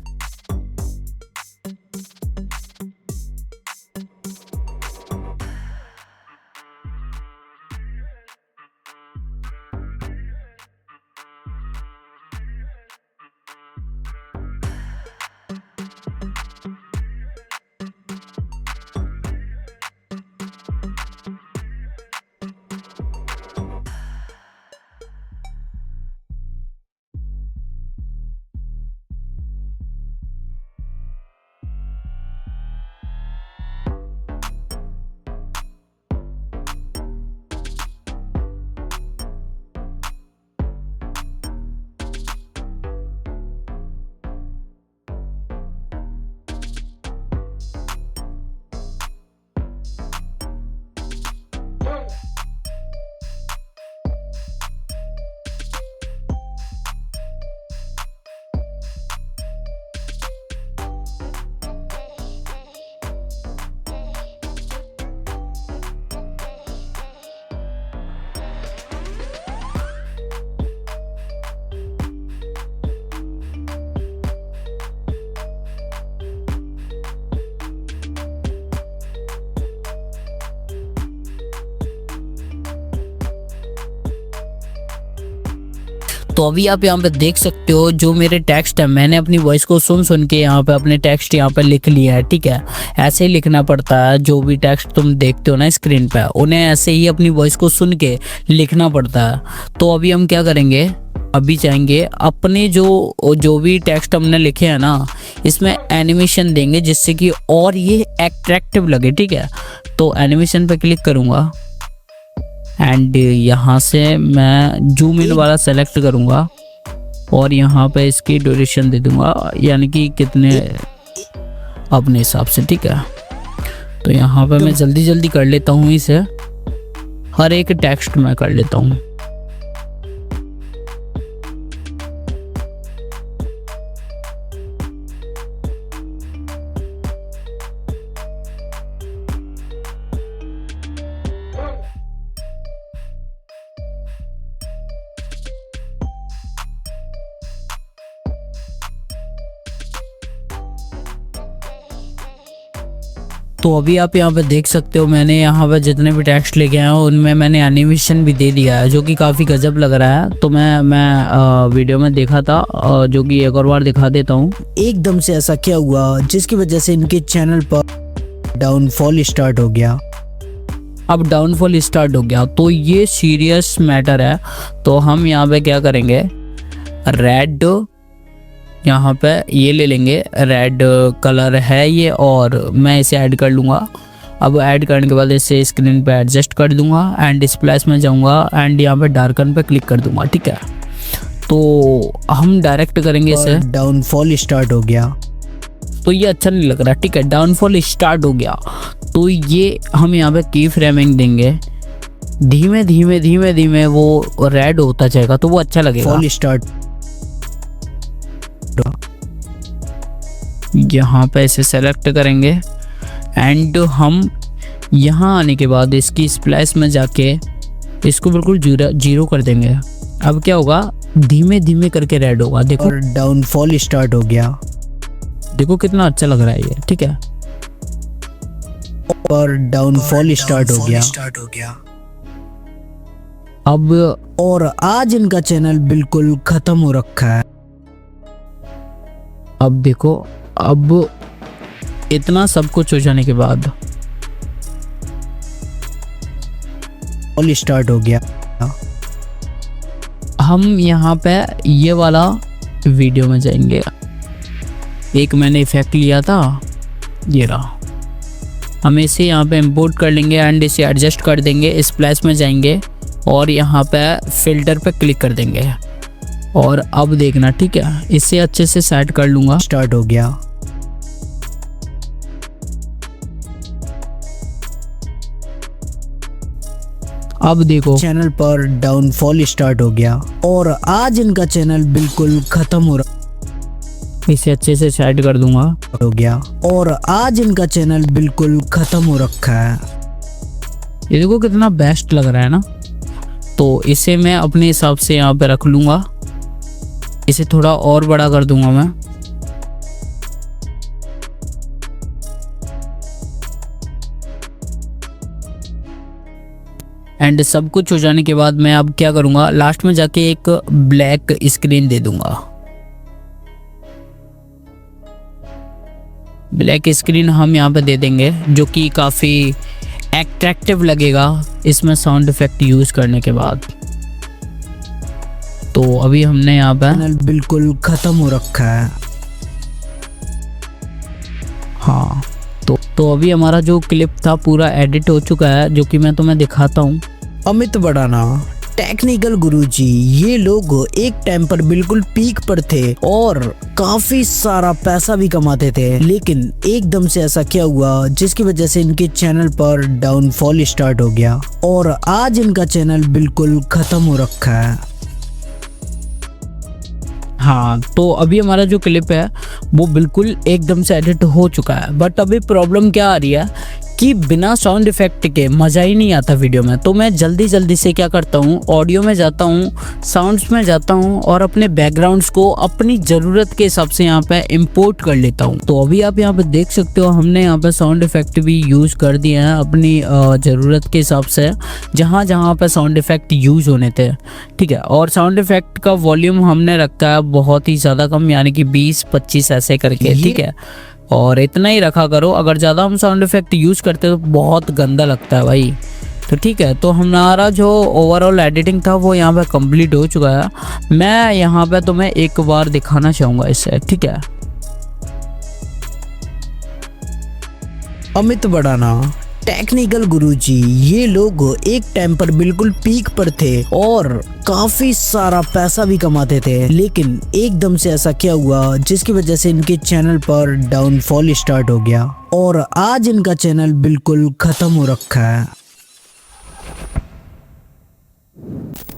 तो अभी आप यहाँ पे देख सकते हो जो मेरे टेक्स्ट है, मैंने अपनी वॉइस को सुन सुन के यहाँ पे अपने टेक्स्ट यहाँ पे लिख लिया है। ठीक है, ऐसे ही लिखना पड़ता है। जो भी टेक्स्ट तुम देखते हो ना स्क्रीन पे, उन्हें ऐसे ही अपनी वॉइस को सुन के लिखना पड़ता है। तो अभी हम क्या करेंगे, अभी जाएंगे अपने जो भी टेक्स्ट हमने लिखे हैं ना, इसमें एनिमेशन देंगे जिससे कि और ये अट्रैक्टिव लगे। ठीक है, तो एनिमेशन पे क्लिक करूँगा एंड यहाँ से मैं जूम इन वाला सेलेक्ट करूँगा और यहाँ पे इसकी ड्यूरेशन दे दूँगा, यानी कि कितने अपने हिसाब से। ठीक है, तो यहाँ पे मैं जल्दी जल्दी कर लेता हूँ इसे, हर एक टेक्स्ट में कर लेता हूँ। तो अभी आप यहाँ पे देख सकते हो मैंने यहाँ पे जितने भी टेक्स्ट लिखे हैं उनमें मैंने एनिमेशन भी दे दिया है, जो कि काफ़ी गजब लग रहा है। तो मैं वीडियो में देखा था, जो कि एक और बार दिखा देता हूँ। एकदम से ऐसा क्या हुआ जिसकी वजह से इनके चैनल पर डाउनफॉल स्टार्ट हो गया। अब डाउनफॉल स्टार्ट हो गया तो ये सीरियस मैटर है। तो हम यहाँ पे क्या करेंगे, रेड यहाँ पे ये ले लेंगे, रेड कलर है ये, और मैं इसे ऐड कर लूँगा। अब ऐड करने के बाद इसे स्क्रीन पे एडजस्ट कर दूंगा एंड स्प्लैश में जाऊँगा एंड यहाँ पे डार्कन पे क्लिक कर दूंगा। ठीक है, तो हम डायरेक्ट करेंगे इसे। डाउनफॉल स्टार्ट हो गया तो ये अच्छा नहीं लग रहा। ठीक है, डाउनफॉल स्टार्ट हो गया तो ये हम यहाँ पे की फ्रेमिंग देंगे, धीमे धीमे धीमे धीमे वो रेड होता जाएगा तो वो अच्छा लगेगा। फॉल स्टार्ट, यहाँ पे इसे सेलेक्ट करेंगे एंड हम यहाँ आने के बाद इसकी स्प्लैश में जाके इसको बिल्कुल जीरो कर देंगे। अब क्या होगा, धीमे धीमे करके रेड होगा। देखो, और डाउनफॉल स्टार्ट हो गया। देखो कितना अच्छा लग रहा है ये। ठीक है, और डाउनफॉल स्टार्ट हो गया। अब और आज इनका चैनल बिल्कुल खत्म हो रखा है। अब देखो, अब इतना सब कुछ हो जाने के बाद फॉल स्टार्ट हो गया। हम यहाँ पे ये वाला वीडियो में जाएंगे। एक मैंने इफेक्ट लिया था, ये रहा। हम इसे यहाँ पे इंपोर्ट कर लेंगे एंड इसे एडजस्ट कर देंगे। स्प्लैश में जाएंगे और यहाँ पे फिल्टर पे क्लिक कर देंगे और अब देखना। ठीक है, इसे अच्छे से सेट कर लूँगा। स्टार्ट हो गया। अब देखो, चैनल पर डाउनफॉल स्टार्ट हो गया और आज इनका चैनल बिल्कुल खत्म हो इसे अच्छे से सेट कर दूंगा। गया और आज इनका चैनल बिल्कुल खत्म हो रखा है। ये देखो कितना बेस्ट लग रहा है ना। तो इसे मैं अपने हिसाब से यहाँ पे रख लूँगा। इसे थोड़ा और बड़ा कर दूंगा मैं। एंड सब कुछ हो जाने के बाद मैं अब क्या करूँगा, लास्ट में जाके एक ब्लैक स्क्रीन दे दूंगा। ब्लैक स्क्रीन हम यहाँ पे दे देंगे, जो कि काफ़ी अट्रैक्टिव लगेगा इसमें साउंड इफेक्ट यूज़ करने के बाद। तो अभी हमने यहाँ पे चैनल बिल्कुल खत्म हो रखा है। हाँ, तो अभी हमारा जो क्लिप था पूरा एडिट हो चुका है, जो कि मैं तुम्हें दिखाता हूँ। अमित बड़ाना, टेक्निकल गुरुजी, ये लोग एक टाइम पर बिल्कुल पीक पर थे और काफी सारा पैसा भी कमाते थे, लेकिन एकदम से ऐसा क्या हुआ जिसकी वजह से इनके चैनल पर डाउनफॉल स्टार्ट हो गया और आज इनका चैनल बिल्कुल खत्म हो रखा है। हाँ, तो अभी हमारा जो क्लिप है वो बिल्कुल एकदम से एडिट हो चुका है, बट अभी प्रॉब्लम क्या आ रही है कि बिना साउंड इफेक्ट के मज़ा ही नहीं आता वीडियो में। तो मैं जल्दी जल्दी से क्या करता हूँ, ऑडियो में जाता हूँ, साउंड्स में जाता हूँ और अपने बैकग्राउंड्स को अपनी ज़रूरत के हिसाब से यहाँ पे इंपोर्ट कर लेता हूँ। तो अभी आप यहाँ पे देख सकते हो हमने यहाँ पे साउंड इफेक्ट भी यूज़ कर दिए हैं अपनी ज़रूरत के हिसाब से, जहाँ जहाँ पे साउंड इफेक्ट यूज़ होने थे, ठीक है। और साउंड इफेक्ट का वॉल्यूम हमने रखा है बहुत ही ज़्यादा कम, यानी कि 20-25 ऐसे करके, ठीक है। और इतना ही रखा करो, अगर ज़्यादा हम साउंड इफेक्ट यूज़ करते तो बहुत गंदा लगता है भाई। तो ठीक है, तो हमारा जो ओवरऑल एडिटिंग था वो यहाँ पे कंप्लीट हो चुका है। मैं यहाँ पे तुम्हें एक बार दिखाना चाहूँगा इसे, ठीक है। अमित बड़ाना, टेक्निकल गुरुजी, ये लोग एक टाइम पर बिल्कुल पीक पर थे और काफी सारा पैसा भी कमाते थे, लेकिन एकदम से ऐसा क्या हुआ जिसकी वजह से इनके चैनल पर डाउनफॉल स्टार्ट हो गया और आज इनका चैनल बिल्कुल खत्म हो रखा है।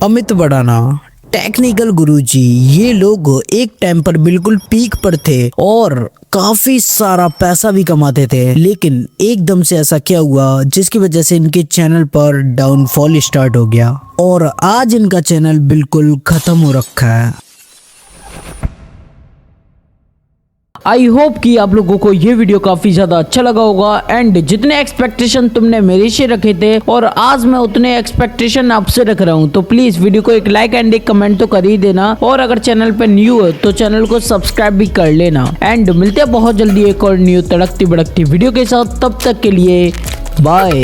अमित बड़ाना, टेक्निकल गुरुजी, ये लोग एक टाइम पर बिल्कुल पीक पर थे और काफी सारा पैसा भी कमाते थे, लेकिन एकदम से ऐसा क्या हुआ जिसकी वजह से इनके चैनल पर डाउनफॉल स्टार्ट हो गया और आज इनका चैनल बिल्कुल खत्म हो रखा है। आई होप कि आप लोगों को ये वीडियो काफी ज्यादा अच्छा लगा होगा एंड जितने एक्सपेक्टेशन तुमने मेरे से रखे थे और आज मैं उतने एक्सपेक्टेशन आपसे रख रहा हूँ, तो प्लीज वीडियो को एक लाइक एंड एक कमेंट तो कर ही देना और अगर चैनल पे न्यू हो तो चैनल को सब्सक्राइब भी कर लेना। एंड मिलते हैं बहुत जल्दी एक और न्यू तड़कती भड़कती वीडियो के साथ, तब तक के लिए बाय।